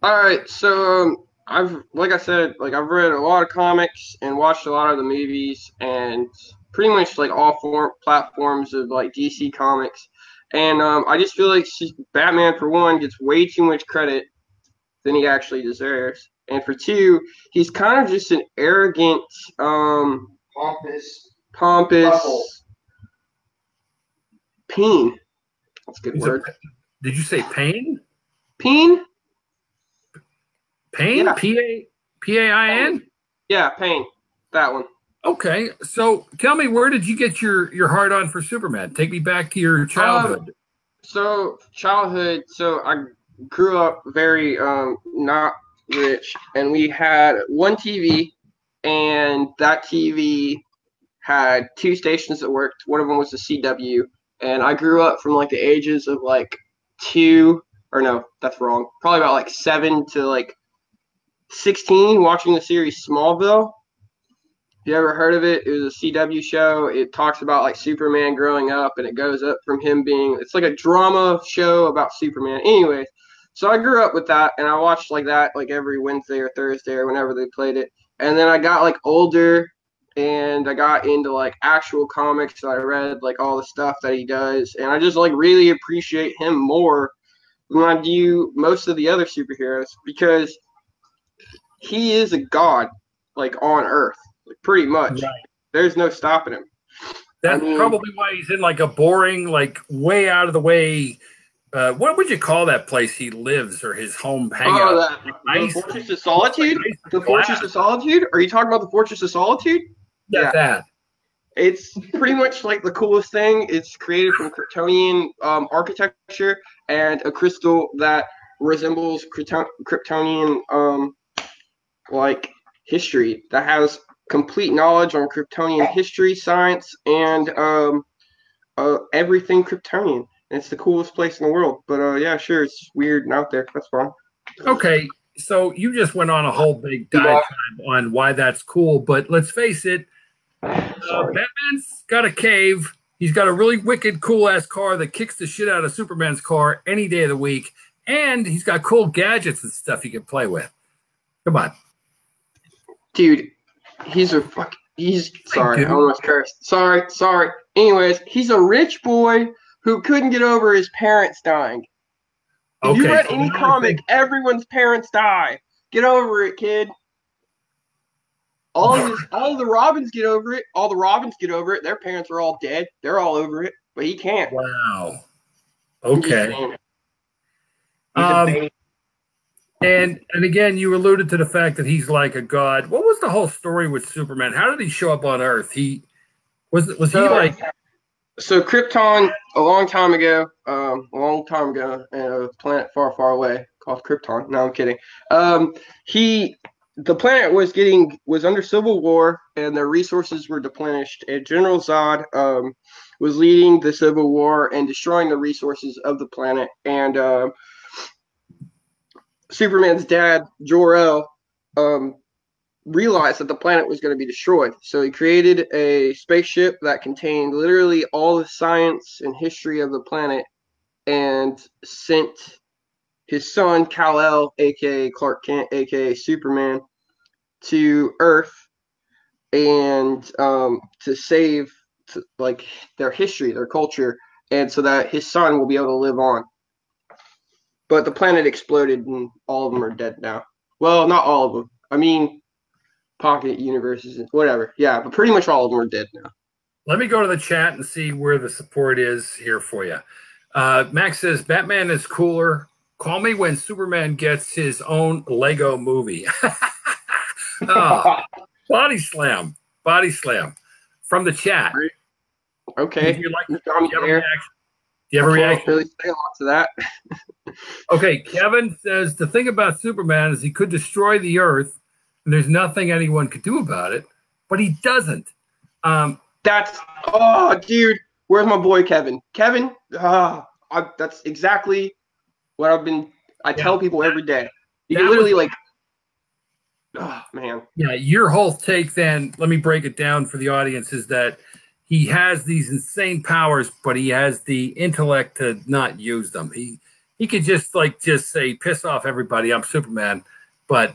All right. So I've read a lot of comics and watched a lot of the movies and pretty much like all platforms of like DC comics. And I just feel like Batman, for one, gets way too much credit than he actually deserves. And for two, he's kind of just an arrogant, pompous peen. That's a good word. Did you say pain? Peen? Pain? Yeah. P-A-I-N? Yeah, pain. That one. Okay. So tell me, where did you get your heart on for Superman? Take me back to your childhood. So I grew up very not rich, and we had one TV, and that TV had two stations that worked. One of them was the CW, and I grew up from like the ages of like 2, or no, that's wrong. Probably about like 7 to like 16 watching the series Smallville. If you ever heard of it, it was a CW show. It talks about like Superman growing up, and it goes up from him it's like a drama show about Superman. Anyways, so I grew up with that, and I watched like that like every Wednesday or Thursday or whenever they played it. And then I got like older, and I got into like actual comics. So I read like all the stuff that he does, and I just like really appreciate him more than I do most of the other superheroes, because he is a god like on Earth. Pretty much. Right. There's no stopping him. That's probably why he's in like a boring, like way out of the way. What would you call that place he lives, or his home hangout? The Fortress of Solitude? The Fortress of Solitude? Are you talking about the Fortress of Solitude? Yeah, that. It's pretty much like the coolest thing. It's created from Kryptonian architecture and a crystal that resembles Kryptonian like history, that has complete knowledge on Kryptonian history, science, and everything Kryptonian. And it's the coolest place in the world. But yeah, sure, it's weird and out there. That's fine. Okay, so you just went on a whole big diatribe on why that's cool. But let's face it, Batman's got a cave. He's got a really wicked, cool-ass car that kicks the shit out of Superman's car any day of the week. And he's got cool gadgets and stuff you can play with. Come on. Dude, sorry, I almost cursed. Sorry. Anyways, he's a rich boy who couldn't get over his parents dying. If you read any comic, everyone's parents die. Get over it, kid. All the Robins get over it. All the Robins get over it. Their parents are all dead. They're all over it, but he can't. Wow. Okay. And again, you alluded to the fact that he's like a god. What was the whole story with Superman? How did he show up on Earth? So Krypton, a long time ago, in a planet far, far away called Krypton. No, I'm kidding. The planet was under civil war, and their resources were depleted. And General Zod was leading the civil war and destroying the resources of the planet. And Superman's dad, Jor-El, realized that the planet was going to be destroyed. So he created a spaceship that contained literally all the science and history of the planet, and sent his son, Kal-El, a.k.a. Clark Kent, a.k.a. Superman, to Earth, and to save their history, their culture, and so that his son will be able to live on. But the planet exploded, and all of them are dead now. Well, not all of them. I mean, pocket universes, whatever. Yeah, but pretty much all of them are dead now. Let me go to the chat and see where the support is here for you. Max says, Batman is cooler. Call me when Superman gets his own Lego movie. Oh, body slam. Body slam. From the chat. Okay. Do you have a reaction? Really say a lot to that. Okay, Kevin says the thing about Superman is he could destroy the Earth, and there's nothing anyone could do about it, but he doesn't. Dude, where's my boy Kevin? Kevin, that's exactly what I tell people every day. You can literally man. Yeah, your whole take then, let me break it down for the audience, is that he has these insane powers, but he has the intellect to not use them. He could just say, piss off everybody, I'm Superman. But,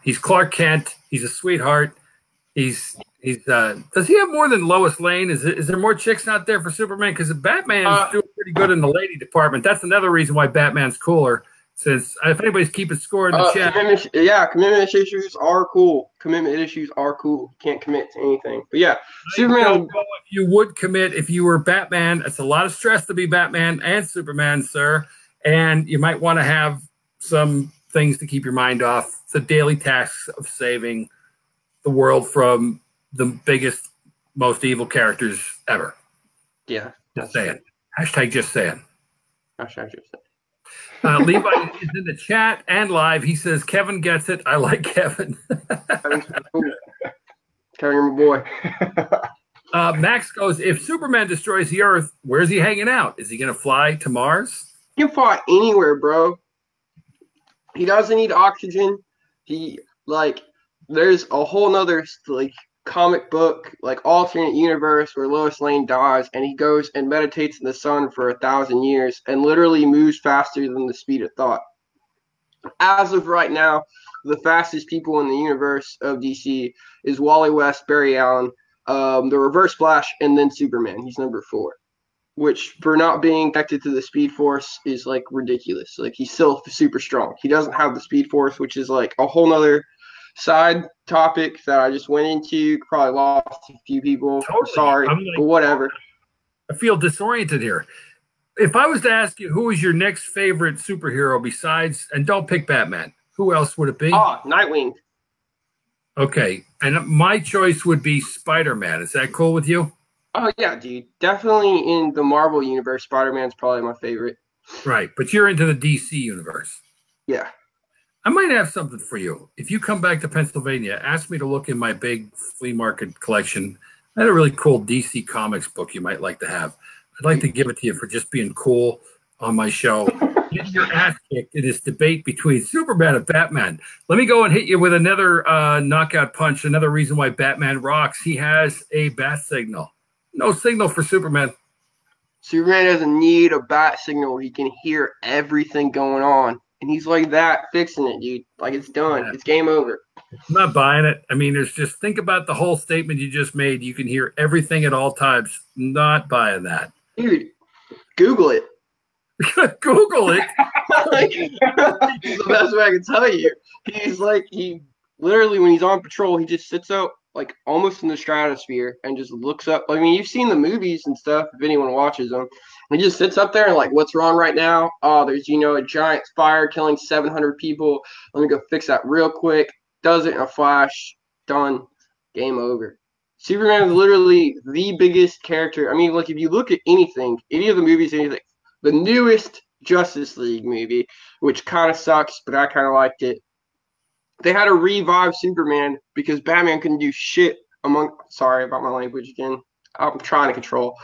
he's Clark Kent. He's a sweetheart. Does he have more than Lois Lane? Is there more chicks out there for Superman? Because Batman's doing pretty good in the lady department. That's another reason why Batman's cooler. Since if anybody's keeping score in the chat. Commitment issues are cool. Commitment issues are cool. Can't commit to anything. But yeah, Superman. If you would commit if you were Batman, it's a lot of stress to be Batman and Superman, sir. And you might want to have some things to keep your mind off the daily tasks of saving the world from the biggest, most evil characters ever. Yeah. Just saying. Hashtag just saying. Hashtag just saying. Levi is in the chat and live. He says, Kevin gets it. I like Kevin. Kevin's cool. Kevin, you're my boy. Max goes, if Superman destroys the Earth, where's he hanging out? Is he going to fly to Mars? He can fly anywhere, bro. He doesn't need oxygen. There's a whole nother, comic book, alternate universe where Lois Lane dies, and he goes and meditates in the sun for 1,000 years and literally moves faster than the speed of thought. As of right now, the fastest people in the universe of DC is Wally West, Barry Allen, the Reverse Flash, and then Superman. He's number 4, which for not being connected to the Speed Force is ridiculous. He's still super strong. He doesn't have the Speed Force, which is a whole nother side topic that I just went into. Probably lost a few people. Totally. Sorry, but whatever. I feel disoriented here. If I was to ask you who is your next favorite superhero besides, and don't pick Batman, who else would it be? Nightwing. Okay, and my choice would be Spider-Man. Is that cool with you? Oh yeah, dude. Definitely in the Marvel universe, Spider-Man's probably my favorite. Right, but you're into the DC universe. Yeah. I might have something for you. If you come back to Pennsylvania, ask me to look in my big flea market collection. I had a really cool DC Comics book you might like to have. I'd like to give it to you for just being cool on my show. Getting your ass kicked in this debate between Superman and Batman. Let me go and hit you with another knockout punch. Another reason why Batman rocks. He has a bat signal. No signal for Superman. Superman doesn't need a bat signal. He can hear everything going on. And he's like that, fixing it, dude. It's done. Yeah. It's game over. I'm not buying it. I mean, think about the whole statement you just made. You can hear everything at all times. Not buying that. Dude, Google it. Google it? It's the best way I can tell you. He literally, when he's on patrol, he just sits out, almost in the stratosphere and just looks up. I mean, you've seen the movies and stuff, if anyone watches them. He just sits up there and what's wrong right now? Oh, there's, a giant fire killing 700 people. Let me go fix that real quick. Does it in a flash. Done. Game over. Superman is literally the biggest character. I mean, if you look at anything, any of the movies, anything, the newest Justice League movie, which kind of sucks, but I kind of liked it. They had to revive Superman because Batman couldn't do shit sorry about my language again. I'm trying to control.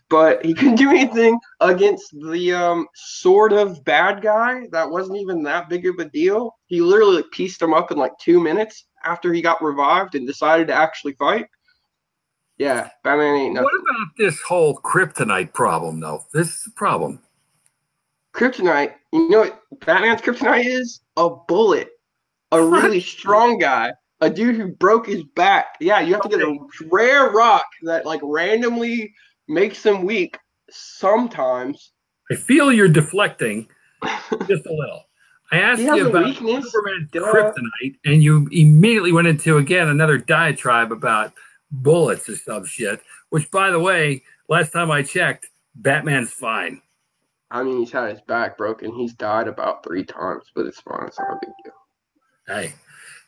But he couldn't do anything against the sort of bad guy that wasn't even that big of a deal. He literally pieced him up in 2 minutes after he got revived and decided to actually fight. Yeah, Batman ain't nothing. What about this whole kryptonite problem, though? This is a problem. Kryptonite, you know what Batman's kryptonite is? A bullet. A really strong guy. A dude who broke his back. Yeah, you have to get a rare rock that randomly makes him weak sometimes. I feel you're deflecting just a little. I asked He has you a about weakness. Superman's Duh. kryptonite, and you immediately went into, again, another diatribe about bullets or some shit, which, by the way, last time I checked, Batman's fine. I mean, he's had his back broken. He's died about 3 times, but it's fine. It's not a big deal. Hey,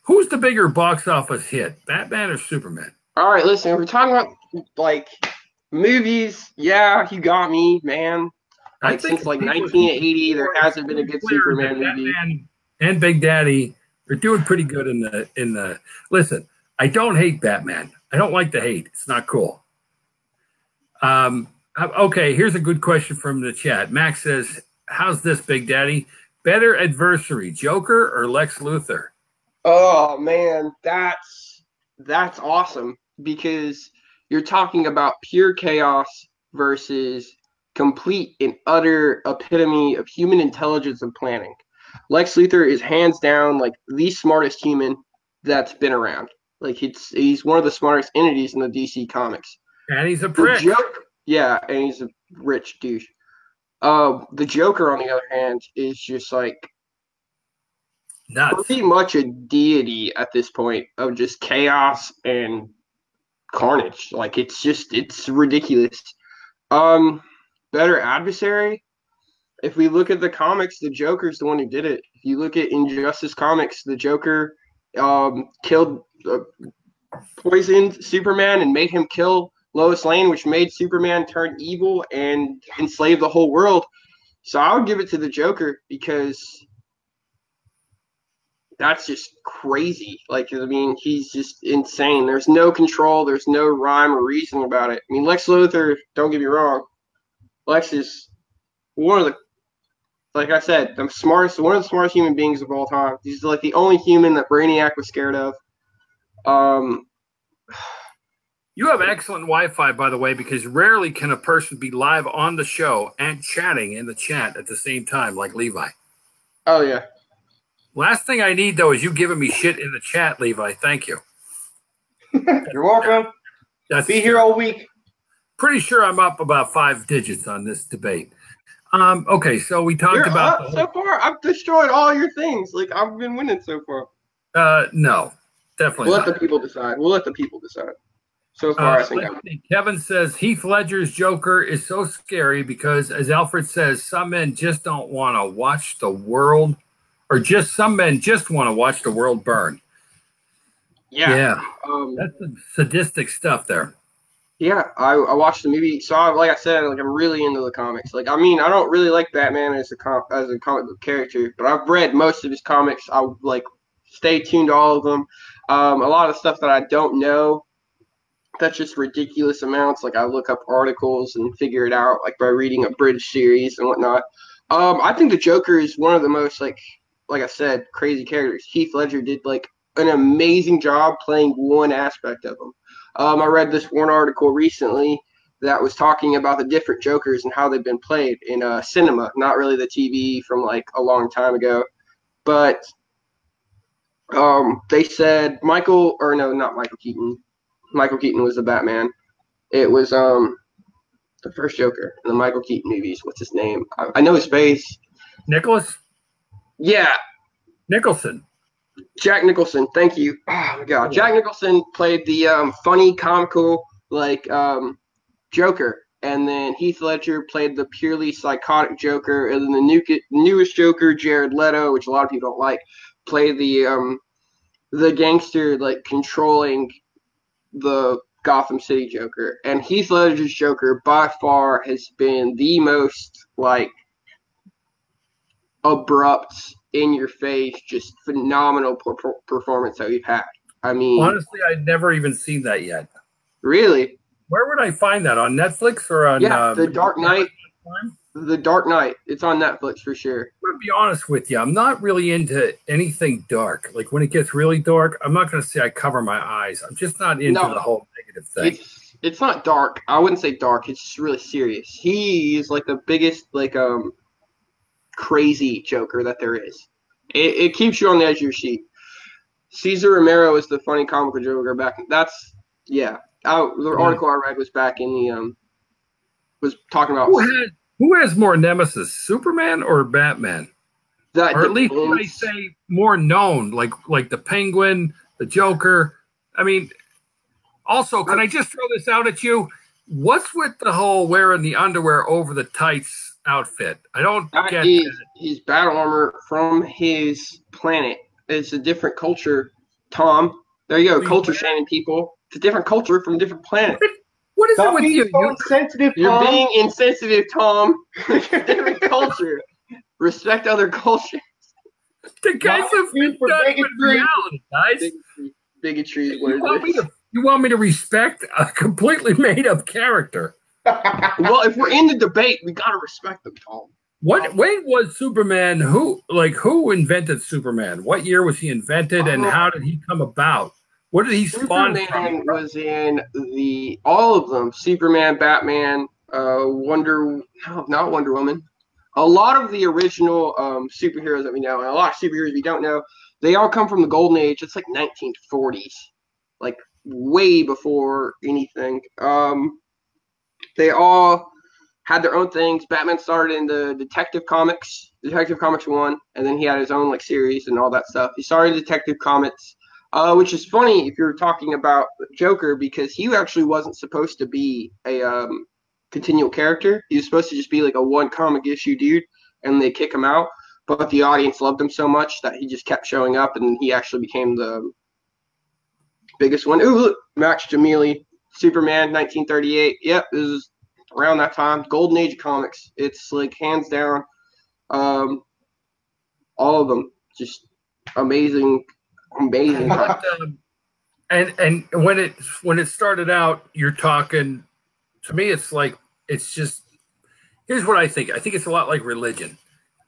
who's the bigger box office hit, Batman or Superman? All right, listen, if we're talking about, like, movies, yeah, you got me, man. I Like, think since, like, 1980, there hasn't been a good Superman movie. Batman and Big Daddy are doing pretty good in the. Listen, I don't hate Batman. I don't like the hate. It's not cool. Okay, here's a good question from the chat. Max says, "How's this, Big Daddy? Better adversary, Joker or Lex Luthor?" Oh, man, that's awesome, because you're talking about pure chaos versus complete and utter epitome of human intelligence and planning. Lex Luthor is hands down like the smartest human that's been around. Like, he's one of the smartest entities in the DC comics. And he's a prick. Yeah, and he's a rich douche. The Joker, on the other hand, is just like nuts. Pretty much a deity at this point of just chaos and carnage. Like, it's ridiculous. Better adversary. If we look at the comics, the Joker's the one who did it. If you look at Injustice Comics, the Joker poisoned Superman and made him kill Lois Lane, which made Superman turn evil and enslave the whole world. So I would give it to the Joker, because that's just crazy. Like, I mean, he's just insane. There's no control. There's no rhyme or reason about it. I mean, Lex Luthor, don't get me wrong, Lex is one of the, like I said, one of the smartest human beings of all time. He's like the only human that Brainiac was scared of. You have excellent Wi-Fi, by the way, because rarely can a person be live on the show and chatting in the chat at the same time, like Levi. Oh, yeah. Last thing I need, though, is you giving me shit in the chat, Levi. Thank you. You're welcome. Be here all week. Pretty sure I'm up about 5 digits on this debate. Okay, so we talked about so far. I've destroyed all your things. Like, I've been winning so far. No, definitely. We'll let the people decide. So far, I think Kevin says Heath Ledger's Joker is so scary because, as Alfred says, some men just don't want to watch the world, or some men just want to watch the world burn. Yeah. That's some sadistic stuff there. Yeah, I watched the movie. So, like I said, like, I'm really into the comics. Like, I mean, I don't really like Batman as a comic book character, but I've read most of his comics. I like stay tuned to all of them. A lot of stuff that I don't know, that's just ridiculous amounts. Like, I look up articles and figure it out, like by reading a British series and whatnot. I think the Joker is one of the most, like I said, crazy characters. Heath Ledger did like an amazing job playing one aspect of him. I read this one article recently that was talking about the different Jokers and how they've been played in cinema, not really the TV from like a long time ago. But they said not Michael Keaton. Michael Keaton was the Batman. It was the first Joker in the Michael Keaton movies. What's his name? I know his face. Nicholas? Yeah. Nicholson. Jack Nicholson. Thank you. Oh, my God. Jack Nicholson played the funny, comical, like, Joker. And then Heath Ledger played the purely psychotic Joker. And then the newest Joker, Jared Leto, which a lot of people don't like, played the gangster, like, controlling the Gotham City Joker. And Heath Ledger's Joker by far has been the most, like, abrupt, in your face, just phenomenal performance that we've had. I mean, honestly, I'd never even seen that yet. Really? Where would I find that? On Netflix or on? Yeah, The Dark Knight. The Dark Knight. It's on Netflix for sure. I'm gonna be honest with you. I'm not really into anything dark. Like, when it gets really dark, I'm not gonna say I cover my eyes. I'm just not into the whole negative thing. It's not dark. I wouldn't say dark. It's just really serious. He is like the biggest, like, crazy Joker that there is. It keeps you on the edge of your seat. Cesar Romero is the funny comical Joker back. The article I read was back in was talking about. Who has more nemesis, Superman or Batman? That or at least depends. I say more known, like the Penguin, the Joker. I mean, also, can I just throw this out at you? What's with the whole wearing the underwear over the tights outfit? I don't get that. His battle armor from his planet. It's a different culture, Tom. There you go, culture shaming people. It's a different culture from a different planet. What is it with you? You're being insensitive, Tom. Different culture. Respect other cultures. The guys have been done with reality, guys. Bigotry is what it is. You want me to respect a completely made-up character? Well, if we're in the debate, we gotta respect them, Tom. When was Superman? Who invented Superman? What year was he invented, and how did he come about? What did he spawn from? Superman was in all of them. Superman, Batman, not Wonder Woman. A lot of the original superheroes that we know, and a lot of superheroes we don't know, they all come from the Golden Age. It's like 1940s, like way before anything. They all had their own things. Batman started in the Detective Comics 1, and then he had his own like series and all that stuff. He started Detective Comics, which is funny if you're talking about Joker, because he actually wasn't supposed to be a continual character. He was supposed to just be like a one comic issue dude, and they kick him out. But the audience loved him so much that he just kept showing up, and he actually became the biggest one. Ooh, look, Max Jamili, Superman, 1938. Yep, this is around that time. Golden Age of comics. It's like hands down, all of them just amazing. And when it started out, you're talking. To me, it's just. Here's what I think. I think it's a lot like religion.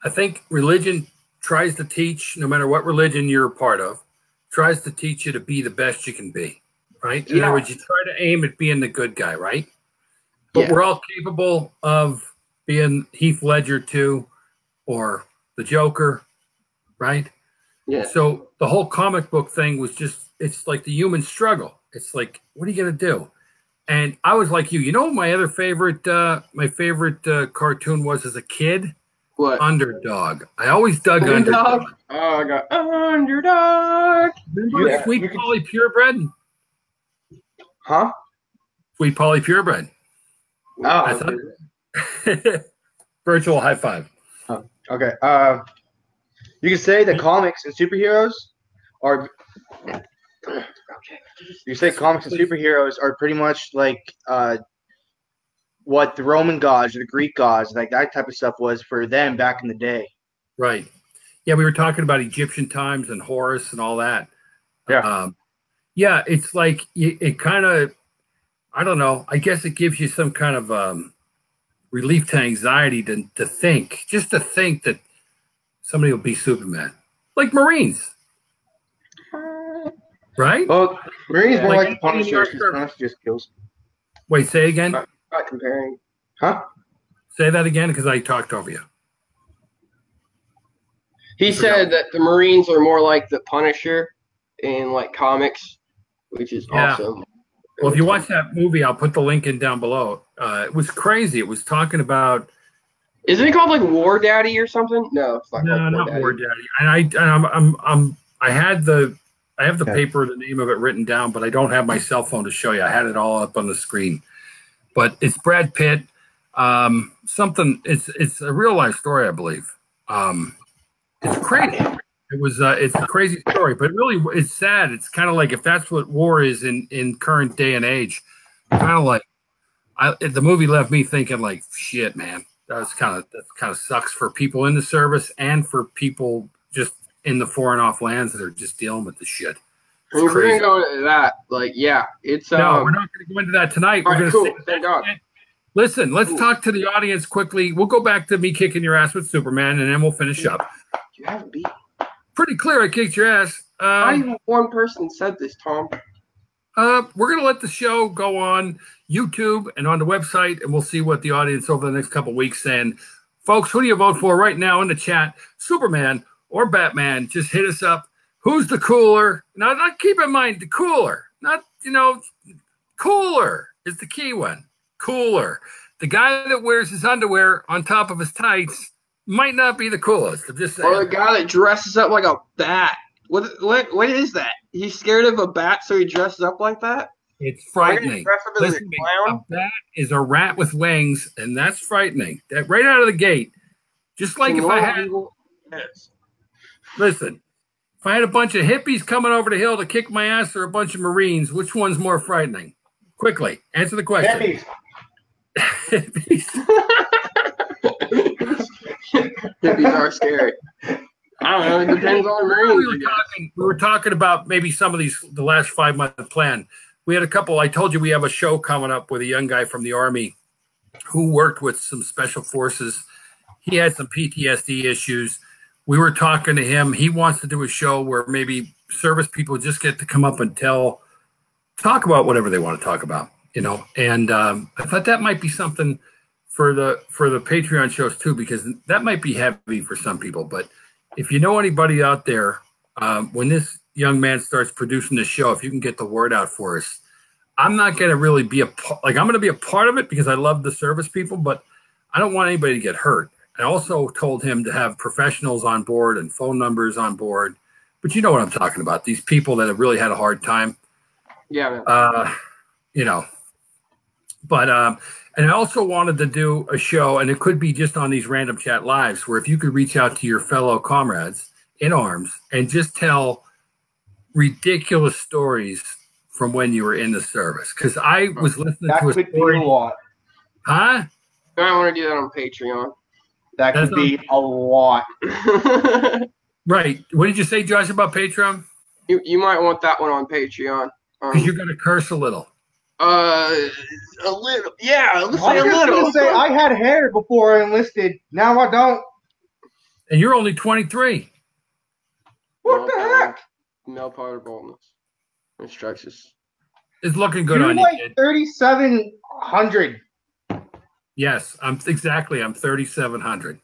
I think religion tries to teach, no matter what religion you're a part of, tries to teach you to be the best you can be, right? In other words, you try to aim at being the good guy, right? But we're all capable of being Heath Ledger too, or the Joker, right? Yeah. So the whole comic book thing was just, it's like the human struggle. It's like, what are you going to do? And I was like you. You know what my favorite cartoon was as a kid? What? Underdog. I always dug Underdog. Oh, I got Underdog. Remember Sweet Polly Purebred? Huh? Sweet Polly Purebred. Oh, virtual high five. Oh, okay. You can say that comics and superheroes are. Okay. You say comics and superheroes are pretty much like what the Roman gods or the Greek gods, like that type of stuff, was for them back in the day. Right. Yeah, we were talking about Egyptian times and Horus and all that. Yeah. Yeah, it's like it kind of. I don't know. I guess it gives you some kind of relief to anxiety to think that somebody will be Superman, like Marines, right? Well, Marines more like the Punisher. Punisher just kills. Wait, say again. Not comparing. Huh? Say that again, because I talked over you. He said that the Marines are more like the Punisher in like comics, which is awesome. Well, if you watch that movie, I'll put the link in down below. It was crazy. It was talking about. Isn't it called like War Daddy or something? No, it's not. No, not War Daddy. And I have the paper, the name of it written down, but I don't have my cell phone to show you. I had it all up on the screen. But it's Brad Pitt. It's a real life story, I believe. It's crazy. It's a crazy story, but really it's sad. It's kind of like, if that's what war is in current day and age, kind of like the movie left me thinking like, shit, man, that kind of sucks for people in the service and for people just in the foreign off lands that are just dealing with the shit. We're going to go into that. Like, yeah, it's no, we're not going to go into that tonight. We're going to cool. Thank God. Listen, let's talk to the audience quickly. We'll go back to me kicking your ass with Superman, and then we'll finish up. You haven't beat. Pretty clear I kicked your ass. Not even one person said this, Tom. We're going to let the show go on YouTube and on the website, and we'll see what the audience over the next couple of weeks saying. Folks, who do you vote for right now in the chat? Superman or Batman? Just hit us up. Who's the cooler? Now, keep in mind the cooler. Not, cooler is the key one. Cooler. the guy that wears his underwear on top of his tights might not be the coolest. I'm just saying. Or the guy that dresses up like a bat. What is that? He's scared of a bat, so he dresses up like that? It's frightening. Dress up as Listen to a me. clown? A bat is a rat with wings, and that's frightening. That right out of the gate. Just like if I had, listen, if I had a bunch of hippies coming over the hill to kick my ass or a bunch of Marines, which one's more frightening? Quickly, answer the question. Hippies. Hippies are scary. I don't know. It depends on the Marines. We were talking about maybe some of the last 5 month plan. We had a couple. I told you we have a show coming up with a young guy from the Army who worked with some special forces. He had some PTSD issues. We were talking to him. He wants to do a show where maybe service people just get to come up and talk about whatever they want to talk about, And I thought that might be something for the Patreon shows too, because that might be heavy for some people. But if you know anybody out there, when this young man starts producing the show, if you can get the word out for us, I'm not going to really be I'm going to be a part of it because I love the service people, but I don't want anybody to get hurt. I also told him to have professionals on board and phone numbers on board. But you know what I'm talking about. These people that have really had a hard time. Yeah. But and I also wanted to do a show, and it could be just on these random chat lives, where if you could reach out to your fellow comrades in arms and just tell ridiculous stories from when you were in the service. Because I was listening to a story. Be a lot. Huh? I want to do that on Patreon. That could be a lot. Right. What did you say, Josh, about Patreon? You might want that one on Patreon. Because you're going to curse a little. A little. Yeah, let's say a little. Say I had hair before I enlisted. Now I don't. And you're only 23. What the heck? No part of baldness. Instructions. It's looking good you're on like you, kid. 3,700. Yes, I'm 3,700.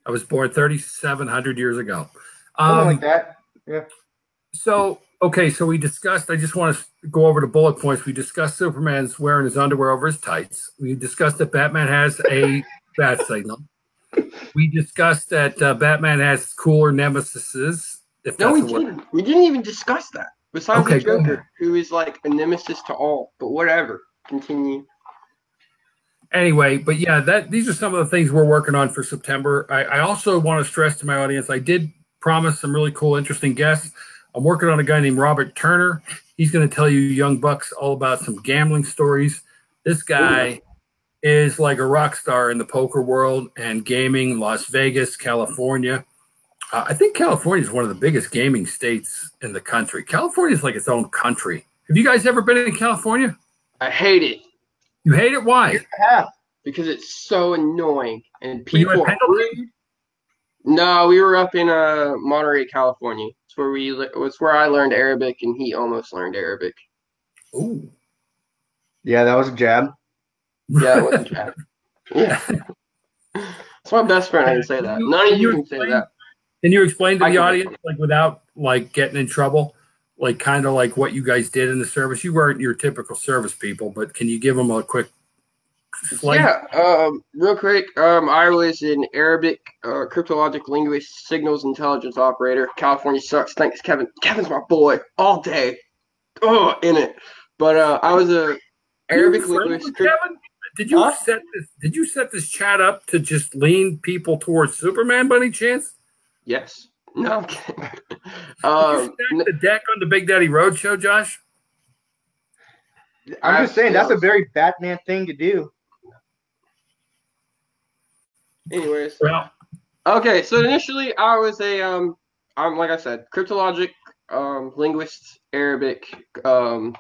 I was born 3,700 years ago. Something like that. Yeah. So we discussed, I just want to go over the bullet points. We discussed Superman's wearing his underwear over his tights. We discussed that Batman has a bat signal. We discussed that Batman has cooler nemesises. No, we didn't. We didn't even discuss that. Besides the Joker, who is like a nemesis to all. But whatever. Continue. Anyway, but yeah, these are some of the things we're working on for September. I also want to stress to my audience, I did promise some really cool, interesting guests. I'm working on a guy named Robert Turner. He's going to tell you young bucks all about some gambling stories. This guy is like a rock star in the poker world and gaming, Las Vegas, California. I think California is one of the biggest gaming states in the country. California is like its own country. Have you guys ever been in California? I hate it. You hate it? Why? Yeah, because it's so annoying and people are rude. No, we were up in Monterey, California. It's where I learned Arabic, and he almost learned Arabic. Ooh. Yeah, that was a jab. Yeah, it was a jab. Yeah. It's my best friend. I can say that. None of you can say that. Can you explain to the audience, like without like getting in trouble, like kind of like what you guys did in the service? You weren't your typical service people, but can you give them a quick slice? Yeah, real quick. I was an Arabic cryptologic linguist, signals intelligence operator. California sucks. Thanks, Kevin. Kevin's my boy all day. Oh, in it. But I was a Arabic linguist. Kevin? Did you set this chat up to just lean people towards Superman by any chance? Yes. No, I'm kidding. Did you stack the deck on the Big Daddy Roadshow, Josh? I'm just saying that's a very Batman thing to do. Anyways. Well, okay, so initially I was I'm like I said, cryptologic linguist, Arabic,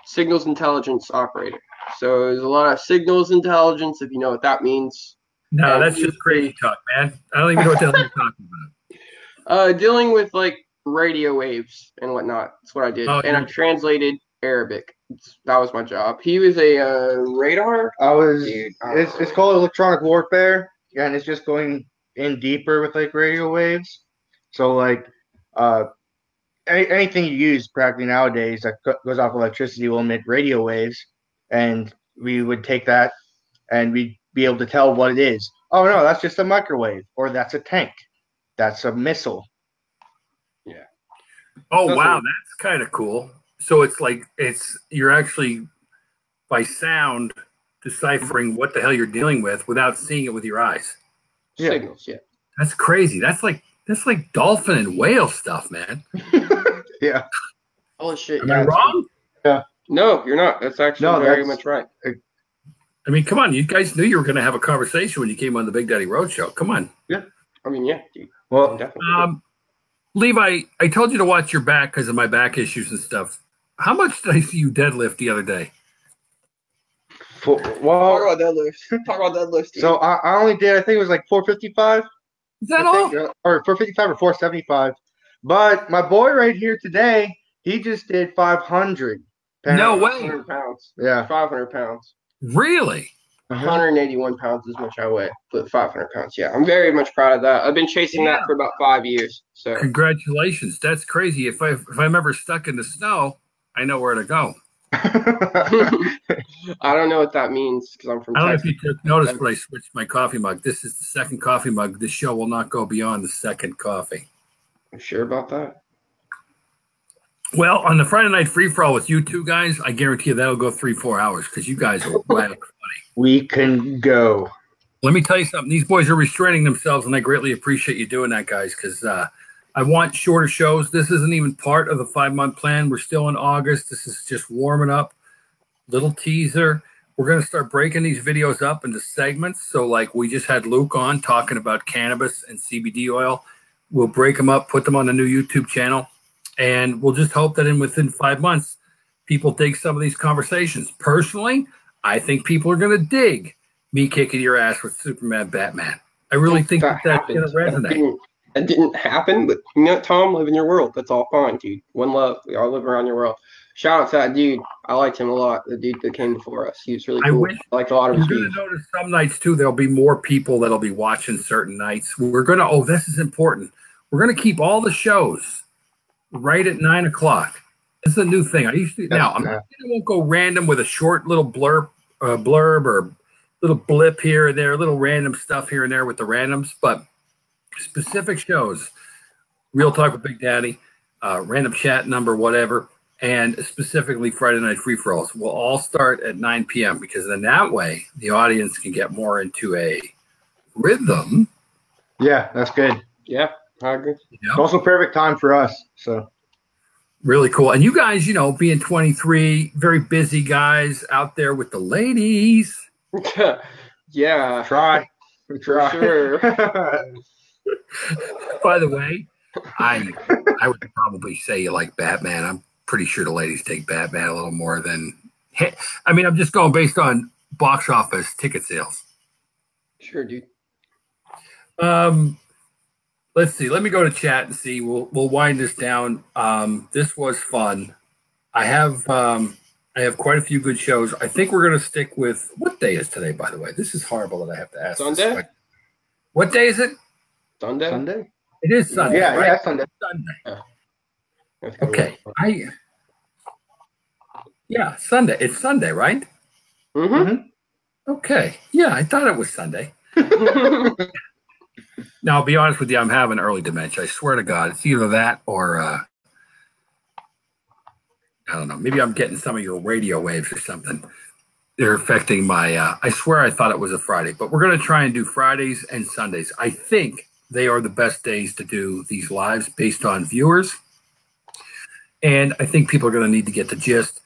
signals intelligence operator. So there's a lot of signals intelligence, if you know what that means. No, that's just crazy talk, man. I don't even know what the hell you're talking about. Dealing with like radio waves and whatnot. That's what I did. And I translated Arabic. That was my job. He was a radar. It's called electronic warfare, and it's just going in deeper with like radio waves. So like anything you use practically nowadays that goes off electricity will emit radio waves, and we would take that and we be able to tell what it is. Oh no, that's just a microwave, or that's a tank, that's a missile. Yeah. Oh wow, that's kind of cool. So it's like you're actually by sound deciphering what the hell you're dealing with without seeing it with your eyes. Signals, yeah. That's crazy. That's like dolphin and whale stuff, man. Yeah. Holy shit. Am I wrong? Yeah. No, you're not. That's actually very much right. I mean, come on. You guys knew you were going to have a conversation when you came on the Big Daddy Roadshow. Come on. Yeah. I mean, yeah, dude. Well, definitely. Levi, I told you to watch your back because of my back issues and stuff. How much did I see you deadlift the other day? Talk about deadlifts. So I only did, I think it was like 455. Is that all? Or 455 or 475. But my boy right here today, he just did 500 pounds. No way. 500 pounds. Yeah. 500 pounds. Really? 181 pounds is much I weigh, but 500 pounds. Yeah, I'm very much proud of that. I've been chasing that for about 5 years. So congratulations. That's crazy. If I'm ever stuck in the snow, I know where to go. I don't know what that means because I'm from Texas. I don't know if you took notice, but I switched my coffee mug. This is the second coffee mug. This show will not go beyond the second coffee. You sure about that? Well, on the Friday night free for all with you two guys, I guarantee you that'll go 3-4 hours because you guys are whack funny. We can go. Let me tell you something. These boys are restraining themselves, and I greatly appreciate you doing that, guys, because I want shorter shows. This isn't even part of the 5-month plan. We're still in August. This is just warming up. Little teaser. We're going to start breaking these videos up into segments. So, like, we just had Luke on talking about cannabis and CBD oil. We'll break them up, put them on the new YouTube channel, and we'll just hope that within 5 months, people dig some of these conversations. Personally, I think people are going to dig me kicking your ass with Superman, Batman. I really think that's going to resonate. That didn't happen, but you know, Tom, live in your world. That's all fine, dude. One love. We all live around your world. Shout out to that dude. I liked him a lot. The dude that came before us. He was really cool. I liked a lot of his views. You're going to notice some nights, too, there'll be more people that'll be watching certain nights. We're going to, this is important. We're going to keep all the shows right at 9 o'clock. This is a new thing. I won't go random with a short little blurb or little blip here and there, little random stuff here and there with the randoms, but specific shows, Real Talk with Big Daddy, random chat number, whatever, and specifically Friday Night Free-For-Alls will all start at 9 p.m. because then that way the audience can get more into a rhythm. Yeah, that's good. Yeah, I agree. It's also perfect time for us. So really cool. And you guys, being 23, very busy guys out there with the ladies. Yeah. Try. Sure. By the way, I would probably say you like Batman. I'm pretty sure the ladies take Batman a little more than. I mean, I'm just going based on box office ticket sales. Sure, dude. Let's see. Let me go to chat and see. We'll wind this down. This was fun. I have quite a few good shows. I think we're going to stick with what day is today. By the way, this is horrible that I have to ask. Sunday. What day is it? Sunday. It is Sunday. Yeah, right? yeah, Sunday. Okay. Sunday. It's Sunday, right? Mm-hmm. Okay. Yeah, I thought it was Sunday. Now, I'll be honest with you, I'm having early dementia. I swear to God, it's either that or I don't know. Maybe I'm getting some of your radio waves or something. They're affecting my. I swear I thought it was a Friday, but we're going to try and do Fridays and Sundays. I think they are the best days to do these lives based on viewers. And I think people are going to need to get the gist,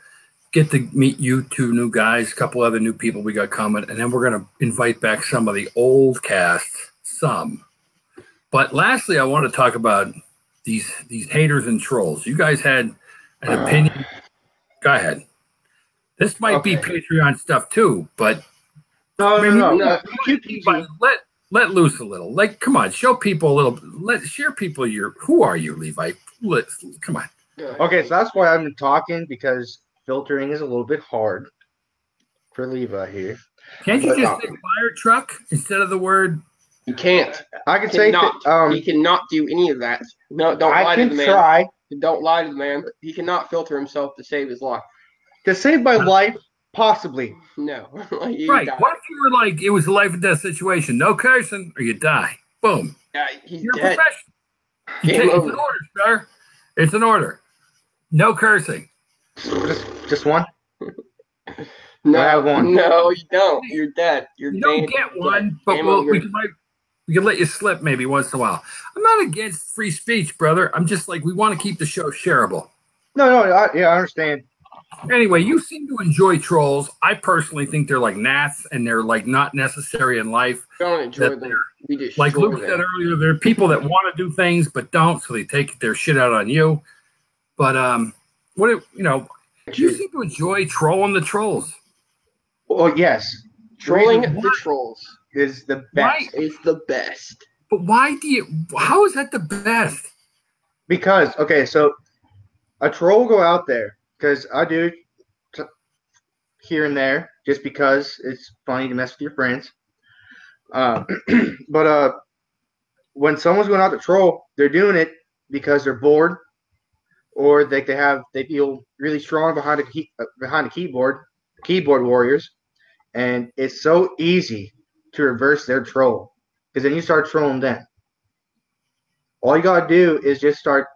get to meet you two new guys, a couple other new people we got coming, and then we're going to invite back some of the old cast, some. But lastly, I want to talk about these haters and trolls. You guys had an opinion. Go ahead. This might be Patreon stuff too, but no. Let loose a little. Like, come on, show people a little. Share people who are you, Levi? Come on. Okay, so that's why I'm talking, because filtering is a little bit hard for Levi here. Can't you just say fire truck instead of the word? You can't. I can say he cannot do any of that. No, don't lie to the man. Try. Don't lie to the man. He cannot filter himself to save his life. To save my life, Possibly. No. Right. Die. What if you were like, it was a life and death situation? No cursing or you die. Boom. Yeah, he's You're dead. a professional. Game It's over. an order, sir. It's an order. No cursing. Just one? No, I have one. no, you don't. You're dead. You're You don't dead. get one, but Game we over. can let you slip maybe once in a while. I'm not against free speech, brother. I'm just like, we want to keep the show shareable. No, I understand. Anyway, you seem to enjoy trolls. I personally think they're like gnats and they're like not necessary in life. We don't enjoy them. We just Like Luke said earlier, there are people that want to do things but don't, so they take their shit out on you. But you seem to enjoy trolling the trolls. Well, yes. Trolling the trolls is the best. It's the best. But how is that the best? Because, okay, so a troll will go out there, because I do here and there, just because it's funny to mess with your friends. But when someone's going out to troll, they're doing it because they're bored, or they feel really strong behind a keyboard warriors, and it's so easy to reverse their troll, because then you start trolling them. All you gotta do is just start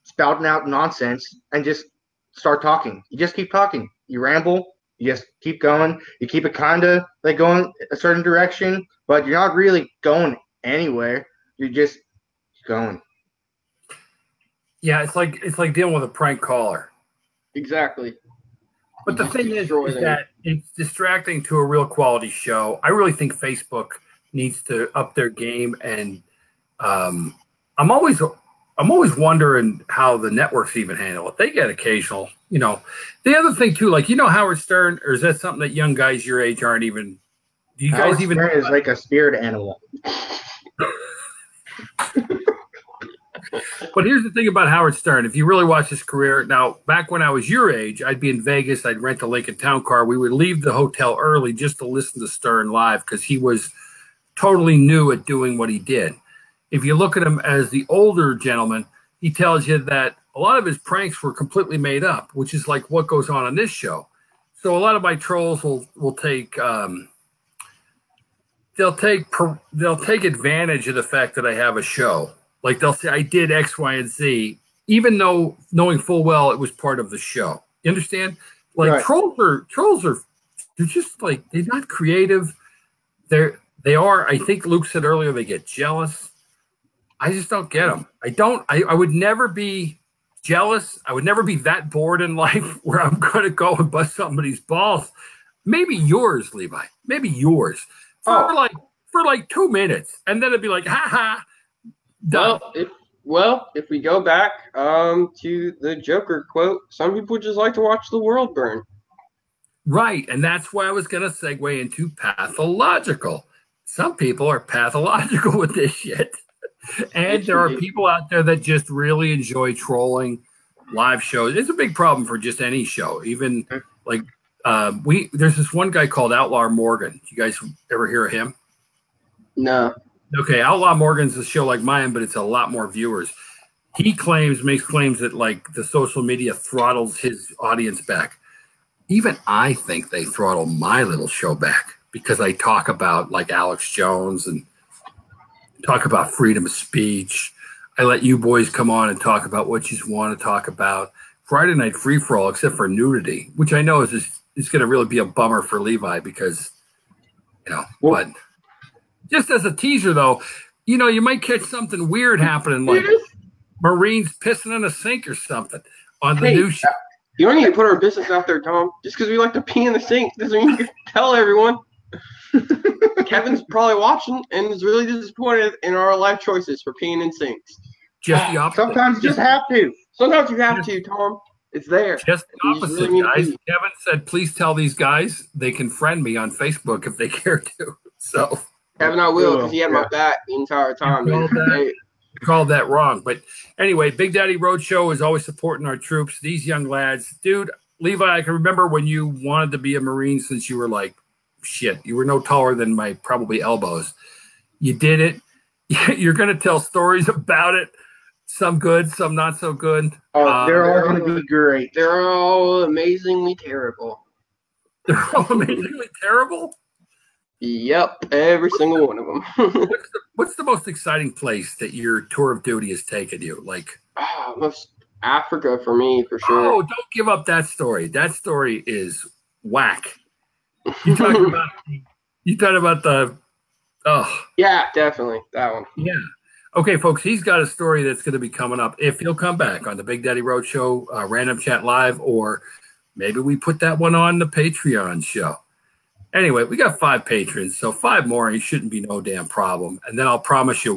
spouting out nonsense and just start talking. You just keep talking. You ramble. You just keep going. You keep it kind of like going a certain direction, but you're not really going anywhere. You're just going. Yeah, it's like dealing with a prank caller. Exactly. But the thing is that it's distracting to a real quality show. I really think Facebook needs to up their game, and I'm always wondering how the networks even handle it. They get occasional, The other thing too, like Howard Stern, or is that something that young guys your age aren't even? Do you Howard guys even? Stern is like a spirit animal. But here's the thing about Howard Stern. If you really watch his career, now, back when I was your age, I'd be in Vegas. I'd rent a Lincoln Town Car. We would leave the hotel early just to listen to Stern live because he was totally new at doing what he did. If you look at him as the older gentleman, he tells you that a lot of his pranks were completely made up, which is like what goes on this show. So a lot of my trolls will take they'll take advantage of the fact that I have a show. Like they'll say I did X, Y, and Z, even though knowing full well it was part of the show. You understand? Like right. Trolls are they're just like, they're not creative. They are. I think Luke said earlier they get jealous. I just don't get them. I would never be jealous. I would never be that bored in life where I'm going to go and bust somebody's balls. Maybe yours, Levi. Maybe yours. For like 2 minutes. And then it'd be like, ha ha. Done. If we go back to the Joker quote, some people just like to watch the world burn. Right. And that's why I was going to segue into pathological. Some people are pathological with this shit. And there are people out there that just really enjoy trolling live shows. It's a big problem for just any show. Even like there's this one guy called Outlaw Morgan. You guys ever hear of him? No. Okay, Outlaw Morgan's a show like mine, but it's a lot more viewers. He makes claims that like the social media throttles his audience back. Even I think they throttle my little show back because I talk about like Alex Jones and talk about freedom of speech. I let you boys come on and talk about what you want to talk about. Friday Night Free For All, except for nudity, which I know is going to really be a bummer for Levi because, but just as a teaser though, you might catch something weird happening like Marines pissing in a sink or something on the new show. You don't need to put our business out there, Tom. Just because we like to pee in the sink doesn't mean you can tell everyone. Kevin's probably watching and is really disappointed in our life choices for peeing in sinks. Just the opposite. Sometimes you just have to. Sometimes you have to, Tom. It's there. Just the opposite, guys. Kevin said, please tell these guys they can friend me on Facebook if they care to. So Kevin, I will, because he had my back the entire time. You called that wrong. But anyway, Big Daddy Roadshow is always supporting our troops. These young lads. Dude, Levi, I can remember when you wanted to be a Marine since you were like, shit, you were no taller than my probably elbows. You did it. You're going to tell stories about it. Some good, some not so good. Oh, they're all going to be great. They're all amazingly terrible. They're all amazingly terrible? Yep, every single one of them. What's the most exciting place that your tour of duty has taken you? Like, most Africa for me, for sure. Oh, don't give up that story. That story is whack. You talking about the Yeah, definitely. That one. Yeah. Okay, folks, he's got a story that's going to be coming up if he'll come back on the Big Daddy Road Show, Random Chat Live, or maybe we put that one on the Patreon show. Anyway, we got 5 patrons, so 5 more, it shouldn't be no damn problem. And then I'll promise you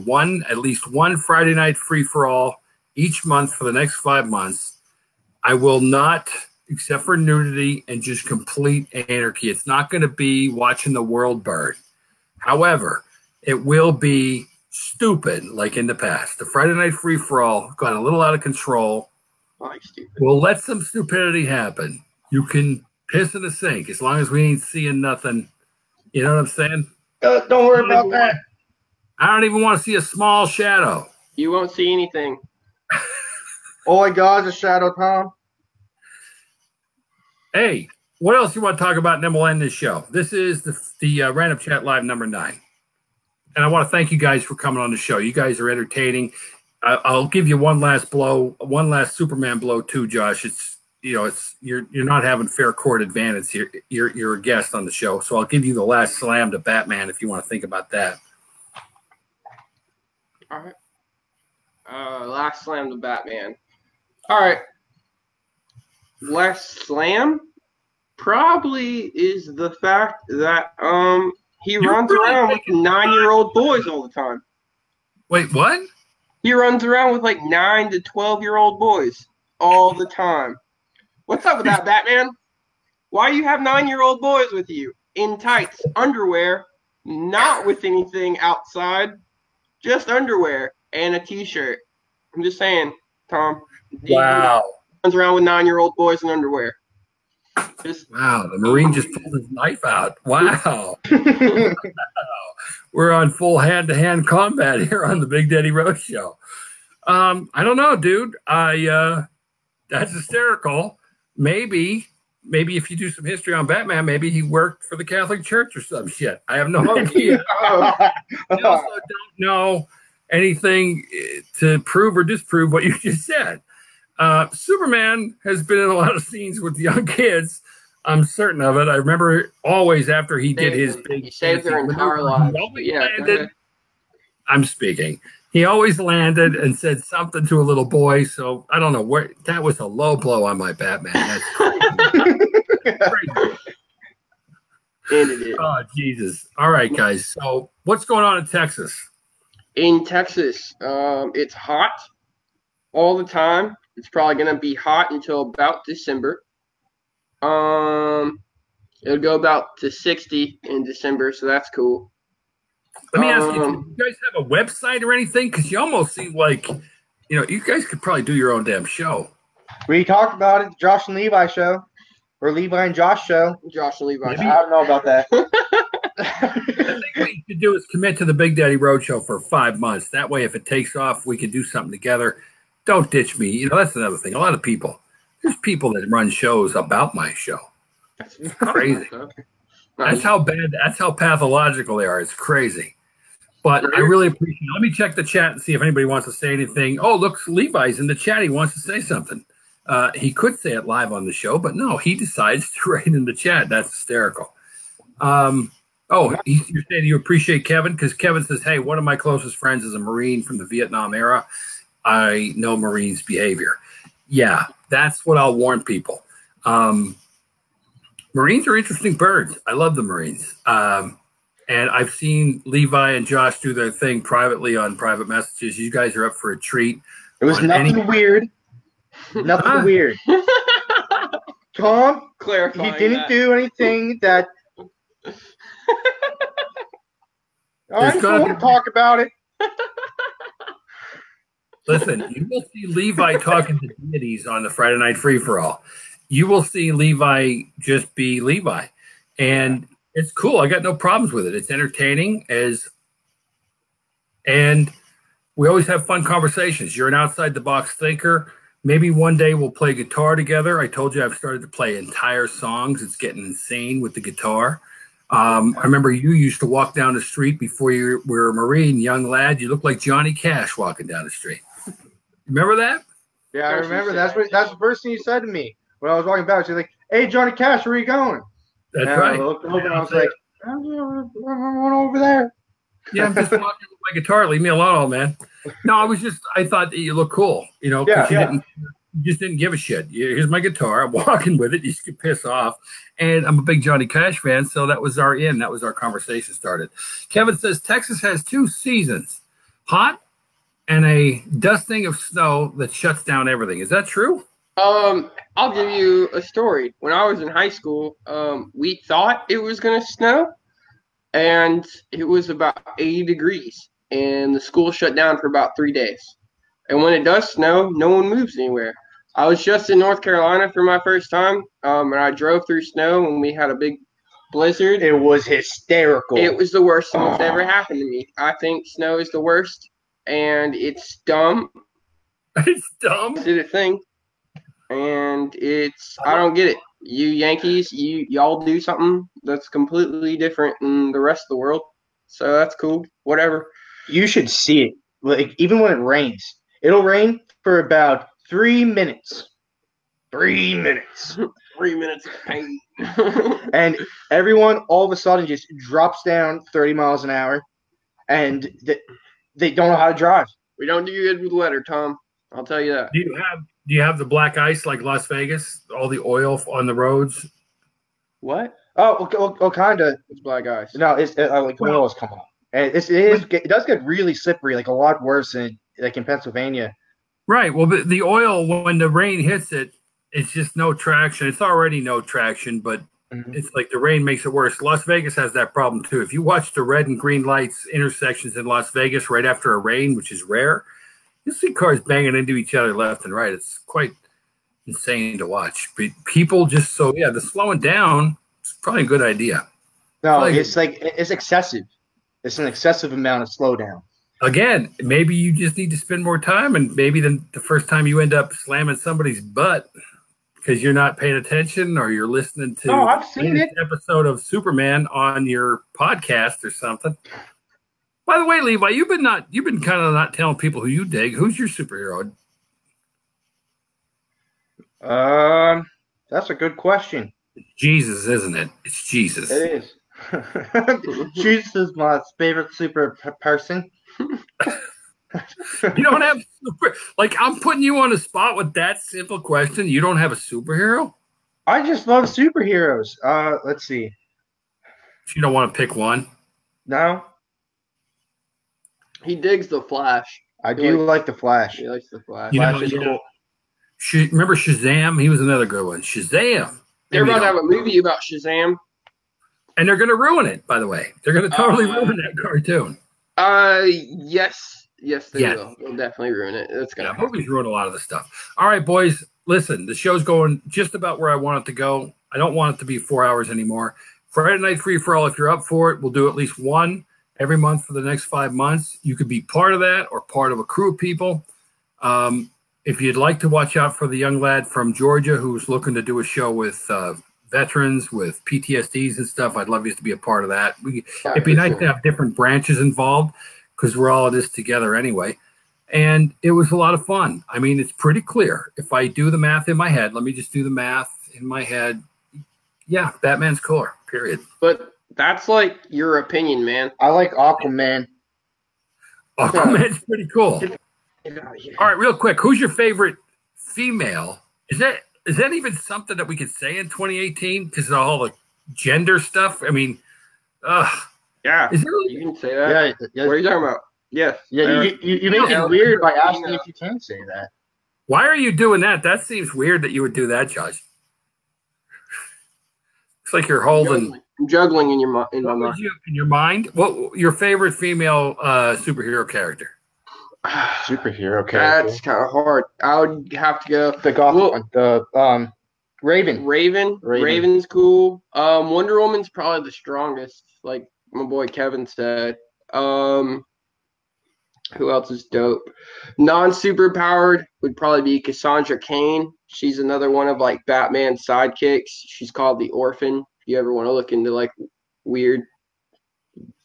at least one Friday night free-for-all each month for the next 5 months. I will not, except for nudity and just complete anarchy. It's not going to be watching the world burn. However, it will be stupid like in the past. The Friday night free-for-all got a little out of control. I like stupid. We'll let some stupidity happen. You can piss in the sink as long as we ain't seeing nothing. You know what I'm saying? Don't worry about that. I don't even want to see a small shadow. You won't see anything. Oh my God, it's a shadow, Tom. Hey, what else you want to talk about? And then we'll end this show. This is the Random Chat Live number 9. And I want to thank you guys for coming on the show. You guys are entertaining. I'll give you one last blow, one last Superman blow too, Josh. You're not having fair court advantage here. You're a guest on the show, so I'll give you the last slam to Batman if you want to think about that. All right. Last slam to Batman. All right. Last slam probably is the fact that he runs around with 9-year-old boys all the time. Wait, what? He runs around with like 9 to 12-year-old boys all the time. What's up with that, Batman? Why you have 9-year-old boys with you in tights, underwear, not with anything outside, just underwear and a t-shirt? I'm just saying, Tom. Wow. Runs around with 9-year-old boys in underwear. Wow, the Marine just pulled his knife out. Wow. We're on full hand-to-hand combat here on the Big Daddy Road Show. I don't know, dude. That's hysterical. Maybe if you do some history on Batman, maybe he worked for the Catholic Church or some shit. I have no idea. I also don't know anything to prove or disprove what you just said. Superman has been in a lot of scenes with young kids. I'm certain of it. I remember always after he did his big. He saved their entire lives. I'm speaking. He always landed and said something to a little boy. So I don't know where that was a low blow on my Batman. That's crazy. Oh, Jesus. All right, guys. So what's going on in Texas? In Texas, it's hot all the time. It's probably going to be hot until about December. It'll go about to 60 in December, so that's cool. Let me ask you, do you guys have a website or anything? Because you almost seem like, you guys could probably do your own damn show. We talked about it, Josh and Levi show, or Levi and Josh show. Josh and Levi show. I don't know about that. I think what you could do is commit to the Big Daddy Road Show for 5 months. That way, if it takes off, we could do something together. Don't ditch me. That's another thing. A lot of people. There's people that run shows about my show. It's crazy. That's how bad. That's how pathological they are. It's crazy. But I really appreciate it. Let me check the chat and see if anybody wants to say anything. Oh, look, Levi's in the chat. He wants to say something. He could say it live on the show, but no, he decides to write in the chat. That's hysterical. You're saying you appreciate Kevin? Because Kevin says, hey, one of my closest friends is a Marine from the Vietnam era. I know Marines' behavior. Yeah, that's what I'll warn people. Marines are interesting birds. I love the Marines. And I've seen Levi and Josh do their thing privately on private messages. You guys are up for a treat. It was nothing weird. Nothing weird. Tom, clarifying he didn't do anything that. I just want to talk about it. Listen, you will see Levi talking to deities on the Friday Night Free-for-All. You will see Levi just be Levi. And it's cool. I got no problems with it. It's entertaining and we always have fun conversations. You're an outside the box thinker. Maybe one day we'll play guitar together. I told you I've started to play entire songs. It's getting insane with the guitar. I remember you used to walk down the street before you were a Marine, young lad. You looked like Johnny Cash walking down the street. Remember that? Yeah, I remember. That's the first thing you said to me when I was walking back. She's like, "Hey, Johnny Cash, where are you going?" That's and right. I looked over and I was like, "I'm going over there." Yeah, I'm just walking with my guitar. Leave me alone, old man. No, I thought that you look cool, because you just didn't give a shit. Here's my guitar. I'm walking with it. You can piss off. And I'm a big Johnny Cash fan, so that was our in. That was our conversation started. Kevin says Texas has 2 seasons, hot and a dusting of snow that shuts down everything. Is that true? I'll give you a story. When I was in high school, we thought it was going to snow, and it was about 80 degrees, and the school shut down for about 3 days. And when it does snow, no one moves anywhere. I was just in North Carolina for my first time, and I drove through snow when we had a big blizzard. It was hysterical. It was the worst thing that's ever happened to me. I think snow is the worst, and it's dumb. It's dumb. It's a thing, and I don't get it. You Yankees, y'all do something that's completely different than the rest of the world. So that's cool. Whatever. You should see it. Like, even when it rains, it'll rain for about 3 minutes. 3 minutes. 3 minutes of pain. And everyone all of a sudden just drops down 30 miles an hour, and they don't know how to drive. We don't do good with weather, Tom. I'll tell you that. Do you have the black ice like Las Vegas? All the oil on the roads? What? Oh, kind of. It's black ice. No, it's like the oil is coming up, and it does get really slippery, like a lot worse than like in Pennsylvania. Right. Well, the oil, when the rain hits it, it's just no traction. It's already no traction, but it's like the rain makes it worse. Las Vegas has that problem too. If you watch the red and green lights intersections in Las Vegas right after a rain, which is rare, you'll see cars banging into each other left and right. It's quite insane to watch. But people just the slowing down is probably a good idea. No, it's excessive. It's an excessive amount of slowdown. Again, maybe you just need to spend more time, and maybe the first time you end up slamming somebody's butt because you're not paying attention or you're listening to I've seen it. Episode of Superman on your podcast or something. By the way, Levi, you've been kind of not telling people who you dig. Who's your superhero? That's a good question. It's Jesus, isn't it? It's Jesus. It is. Jesus is my favorite super person. You don't have I'm putting you on the spot with that simple question. You don't have a superhero? I just love superheroes. Let's see. You don't want to pick one? No. He digs the Flash. I do like the Flash. He likes the Flash. Flash is cool. Remember Shazam? He was another good one. Shazam. They're about to have a movie about Shazam. And they're going to ruin it, by the way. They're going to totally ruin that cartoon. Yes, they will. They'll definitely ruin it. It's gonna movies ruin a lot of the stuff. All right, boys, listen, the show's going just about where I want it to go. I don't want it to be 4 hours anymore. Friday Night Free for All, if you're up for it, we'll do at least one every month for the next 5 months. You could be part of that or part of a crew of people. If you'd like to watch out for the young lad from Georgia who's looking to do a show with veterans with PTSDs and stuff, I'd love you to be a part of that. It'd be nice to have different branches involved because we're all in this together anyway. And it was a lot of fun. I mean, it's pretty clear. If I do the math in my head, let me just do the math in my head. Yeah, Batman's cooler, period. But that's like your opinion, man. I like Aquaman. Aquaman's pretty cool. All right, real quick, who's your favorite female? Is that even something that we could say in 2018 because of all the gender stuff? I mean, yeah, is there really? You can say that. Yeah. What are you talking about? Yes. Yeah, you make it weird by asking if you can say that. Why are you doing that? That seems weird that you would do that, Josh. It's like you're holding. I'm juggling in my mind. In your mind? What your favorite female superhero character? Superhero character. That's kind of hard. I would have to go the Raven. Raven's cool. Wonder Woman's probably the strongest, like my boy Kevin said. Who else is dope? Non-super powered would probably be Cassandra Cain. She's another one of like Batman's sidekicks. She's called the Orphan. If you ever want to look into like weird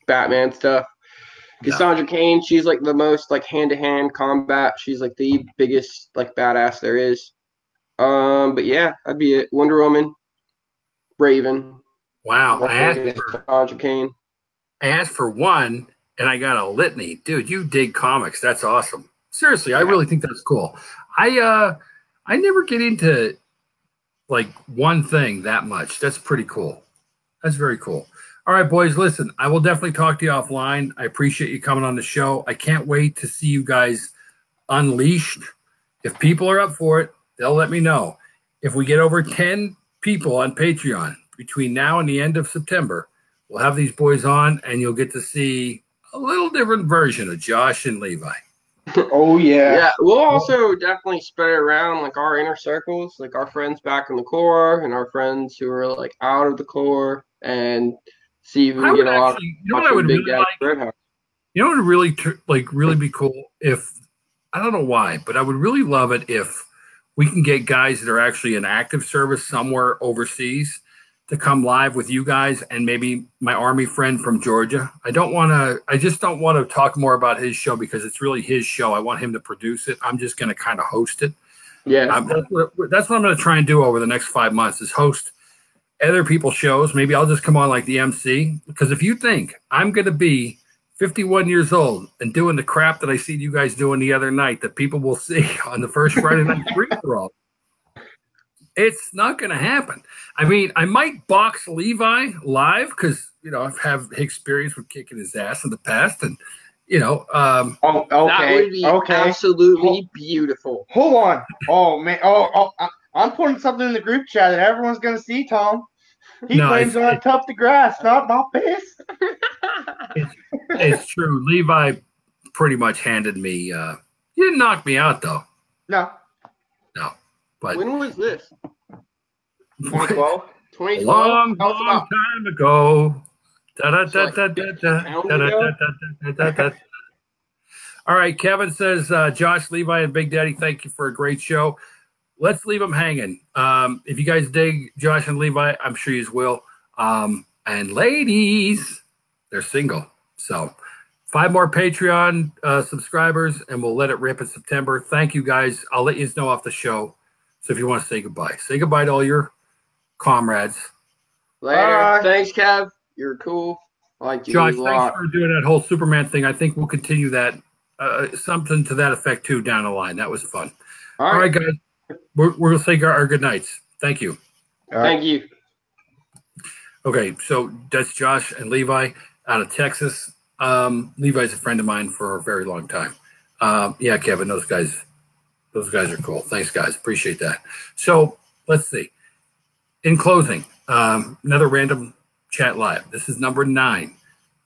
Batman stuff. Cassandra Cain, she's like the most like hand-to-hand combat. She's like the biggest like badass there is. But yeah, that'd be it. Wonder Woman, Raven. Wow. Cassandra Cain. I asked for one, and I got a litany. Dude, you dig comics. That's awesome. Seriously, I really think that's cool. I never get into like one thing that much. That's pretty cool. That's very cool. All right, boys, listen, I will definitely talk to you offline. I appreciate you coming on the show. I can't wait to see you guys unleashed. If people are up for it, they'll let me know. If we get over 10 people on Patreon between now and the end of September, we'll have these boys on, and you'll get to see a little different version of Josh and Levi. Oh, yeah. Yeah, we'll also definitely spread it around, like, our inner circles, like our friends back in the Corps and our friends who are, like, out of the Corps, and see if we can get a lot of Big Daddy Roadhouse. You know what would really, really be cool? If, I don't know why, but I would really love it if we can get guys that are actually in active service somewhere overseas to come live with you guys and maybe my Army friend from Georgia. I just don't want to talk more about his show because it's really his show. I want him to produce it. I'm just going to kind of host it. Yeah. That's what I'm going to try and do over the next 5 months is host other people's shows. Maybe I'll just come on like the MC, because if you think I'm going to be 51 years old and doing the crap that I see you guys doing the other night that people will see on the first Friday night free-for-all, it's not going to happen. I mean, I might box Levi live because, I've had experience with kicking his ass in the past. And, okay. That would be absolutely beautiful. Hold on. Oh, man. I'm putting something in the group chat that everyone's going to see, Tom. He claims on tough to grass, not my piss. It's true. Levi pretty much handed me. You didn't knock me out, though. No. But when was this? 2012? 2012? Long time ago. All right, Kevin says, Josh, Levi, and Big Daddy, thank you for a great show. Let's leave them hanging. If you guys dig Josh and Levi, I'm sure you will. And ladies, they're single. So 5 more Patreon subscribers, and we'll let it rip in September. Thank you, guys. I'll let you know off the show. So if you want to say goodbye to all your comrades. Later. Bye. Thanks, Kev. You're cool. I like you Josh, a lot. thanks for doing that whole Superman thing. I think we'll continue that, something to that effect, too, down the line. That was fun. All right, guys. We're going to say our good nights. Thank you. Thank you. Okay, so that's Josh and Levi out of Texas. Levi's a friend of mine for a very long time. Yeah, Kevin, those guys are cool. Thanks, guys. Appreciate that. So let's see. In closing, another random chat live. This is number 9.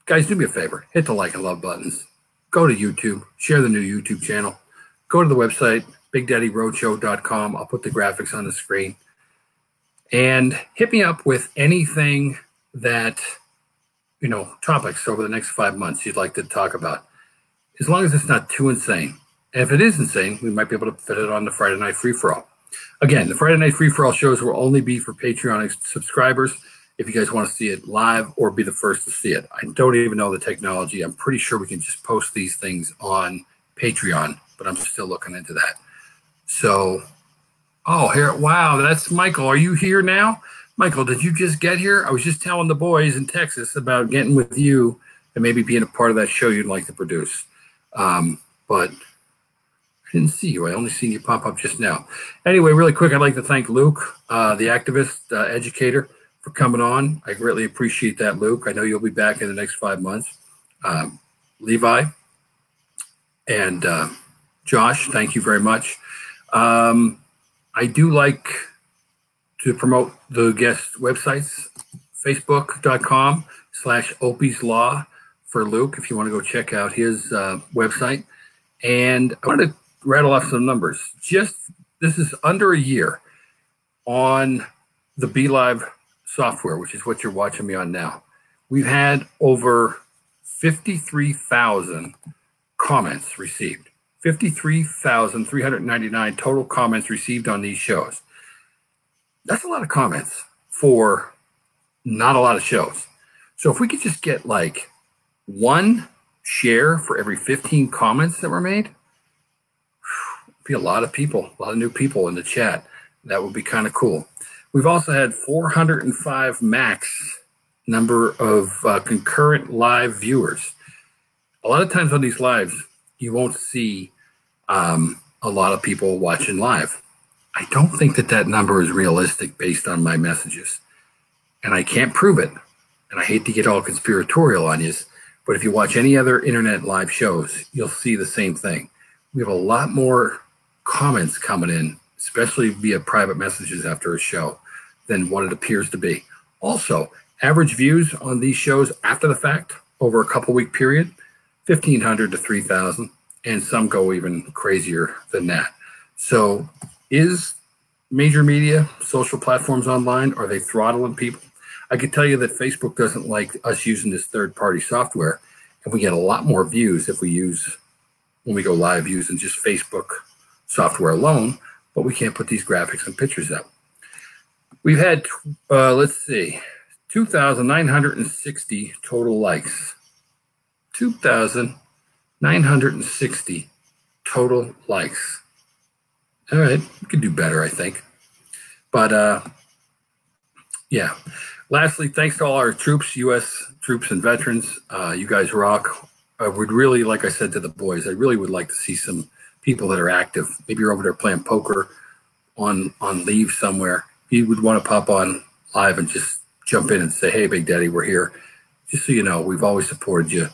Guys, do me a favor. Hit the like and love buttons. Go to YouTube. Share the new YouTube channel. Go to the website, BigDaddyRoadshow.com. I'll put the graphics on the screen. And hit me up with anything that, topics over the next 5 months you'd like to talk about. As long as it's not too insane. And if it is insane, we might be able to fit it on the Friday Night Free-For-All. Again, the Friday Night Free-For-All shows will only be for Patreon subscribers if you guys want to see it live or be the first to see it. I don't even know the technology. I'm pretty sure we can just post these things on Patreon, but I'm still looking into that. So, wow, that's Michael. Are you here now? Michael, did you just get here? I was just telling the boys in Texas about getting with you and maybe being a part of that show you'd like to produce. But I didn't see you. I only seen you pop up just now. Anyway, really quick, I'd like to thank Luke, the activist, educator, for coming on. I greatly appreciate that, Luke. I know you'll be back in the next 5 months. Levi and Josh, thank you very much. I do like to promote the guest websites, facebook.com/Opie's Law for Luke, if you want to go check out his website. And I want to rattle off some numbers. This is under a year on the BeLive software, which is what you're watching me on now. We've had over 53,000 comments received. 53,399 total comments received on these shows. That's a lot of comments for not a lot of shows. So if we could just get like one share for every 15 comments that were made, be a lot of people, a lot of new people in the chat. That would be kind of cool. We've also had 405 max number of concurrent live viewers. A lot of times on these lives, you won't see a lot of people watching live. I don't think that number is realistic based on my messages. And I can't prove it. And I hate to get all conspiratorial on you, but if you watch any other internet live shows, you'll see the same thing. We have a lot more comments coming in, especially via private messages after a show, than what it appears to be. Also, average views on these shows after the fact over a couple-week period, 1,500 to 3,000, and some go even crazier than that. So is major media, social platforms online, are they throttling people? I could tell you that Facebook doesn't like us using this third-party software, and we get a lot more views if we use, when we go live using just Facebook software alone, but we can't put these graphics and pictures up. We've had, let's see, 2,960 total likes. 2,960 total likes. All right, we could do better, I think. But yeah. Lastly, thanks to all our troops, U.S. troops and veterans. You guys rock. I would really, like I said to the boys, I really would like to see some people that are active. Maybe you're over there playing poker on leave somewhere. You would want to pop on live and just jump in and say, hey, Big Daddy, we're here. Just so you know, we've always supported you.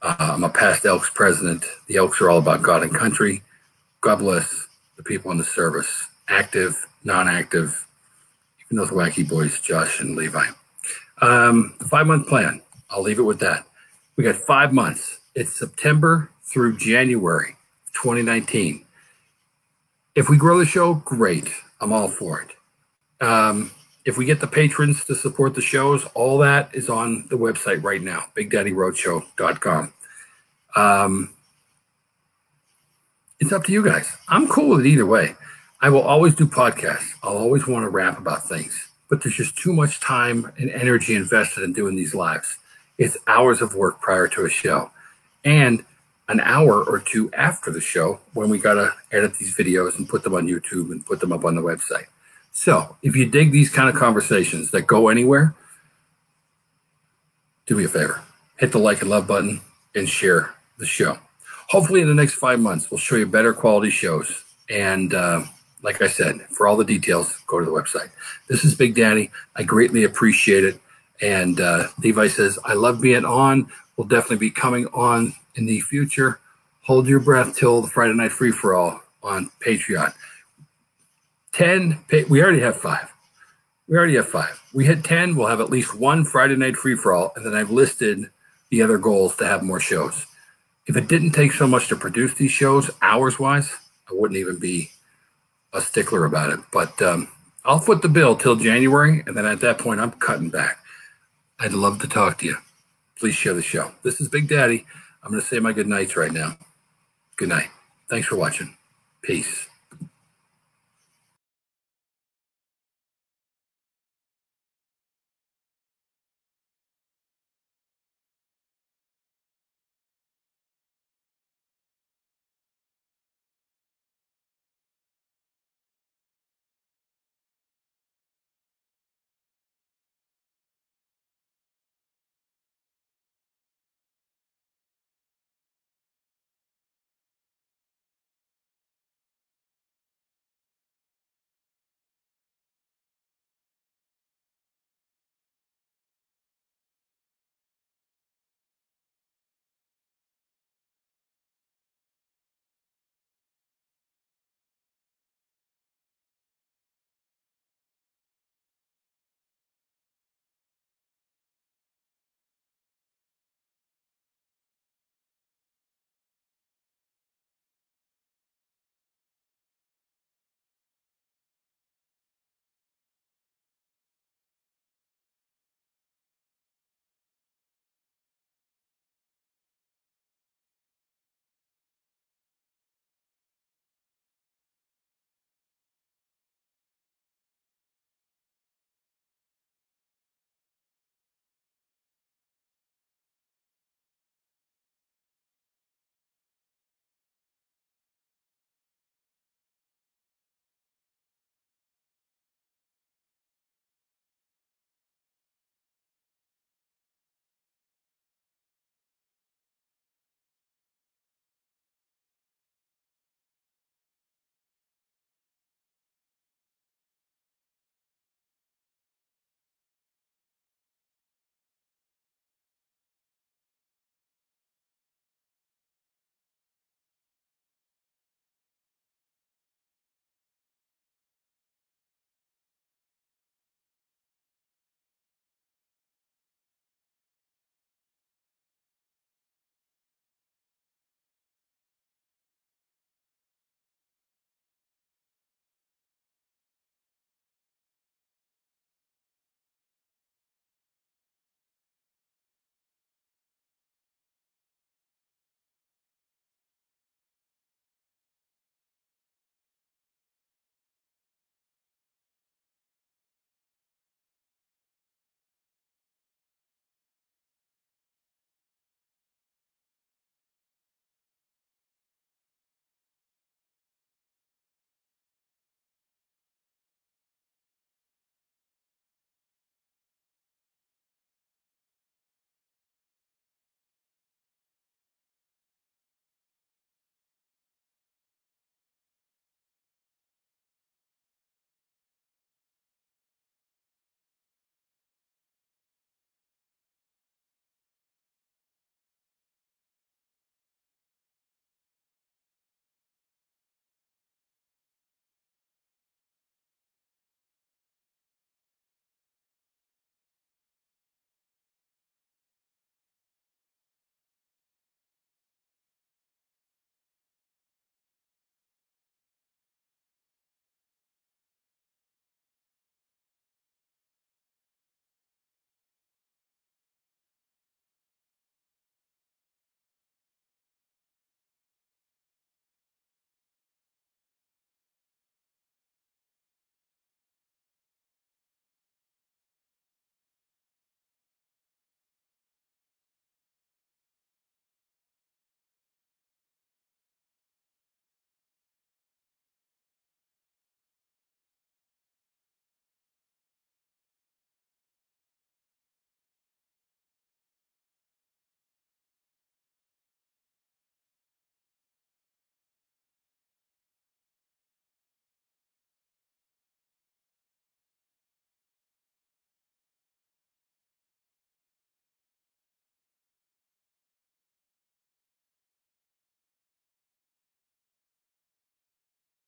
I'm a past Elks president. The Elks are all about God and country. God bless the people in the service, active, non-active, even those wacky boys, Josh and Levi. The 5-month plan, I'll leave it with that. We got 5 months. It's September through January 2019. If we grow the show, great. I'm all for it. If we get the patrons to support the shows, all that is on the website right now, BigDaddyRoadshow.com. It's up to you guys. I'm cool with it either way. I will always do podcasts. I'll always want to rap about things, but there's just too much time and energy invested in doing these lives. It's hours of work prior to a show and an hour or two after the show when we got to edit these videos and put them on YouTube and put them up on the website. So if you dig these kind of conversations that go anywhere, do me a favor, hit the like and love button and share the show. Hopefully in the next 5 months, we'll show you better quality shows. And like I said, for all the details, go to the website. This is Big Daddy. I greatly appreciate it. And Levi says, I love being on. We'll definitely be coming on in the future. Hold your breath till the Friday Night Free-for-All on Patreon. We already have 5. We hit 10. We'll have at least one Friday Night Free-for-All. And then I've listed the other goals to have more shows. If it didn't take so much to produce these shows, hours-wise, I wouldn't even be a stickler about it. But I'll foot the bill till January, and then at that point, I'm cutting back. I'd love to talk to you. Please share the show. This is Big Daddy. I'm going to say my good nights right now. Good night. Thanks for watching. Peace.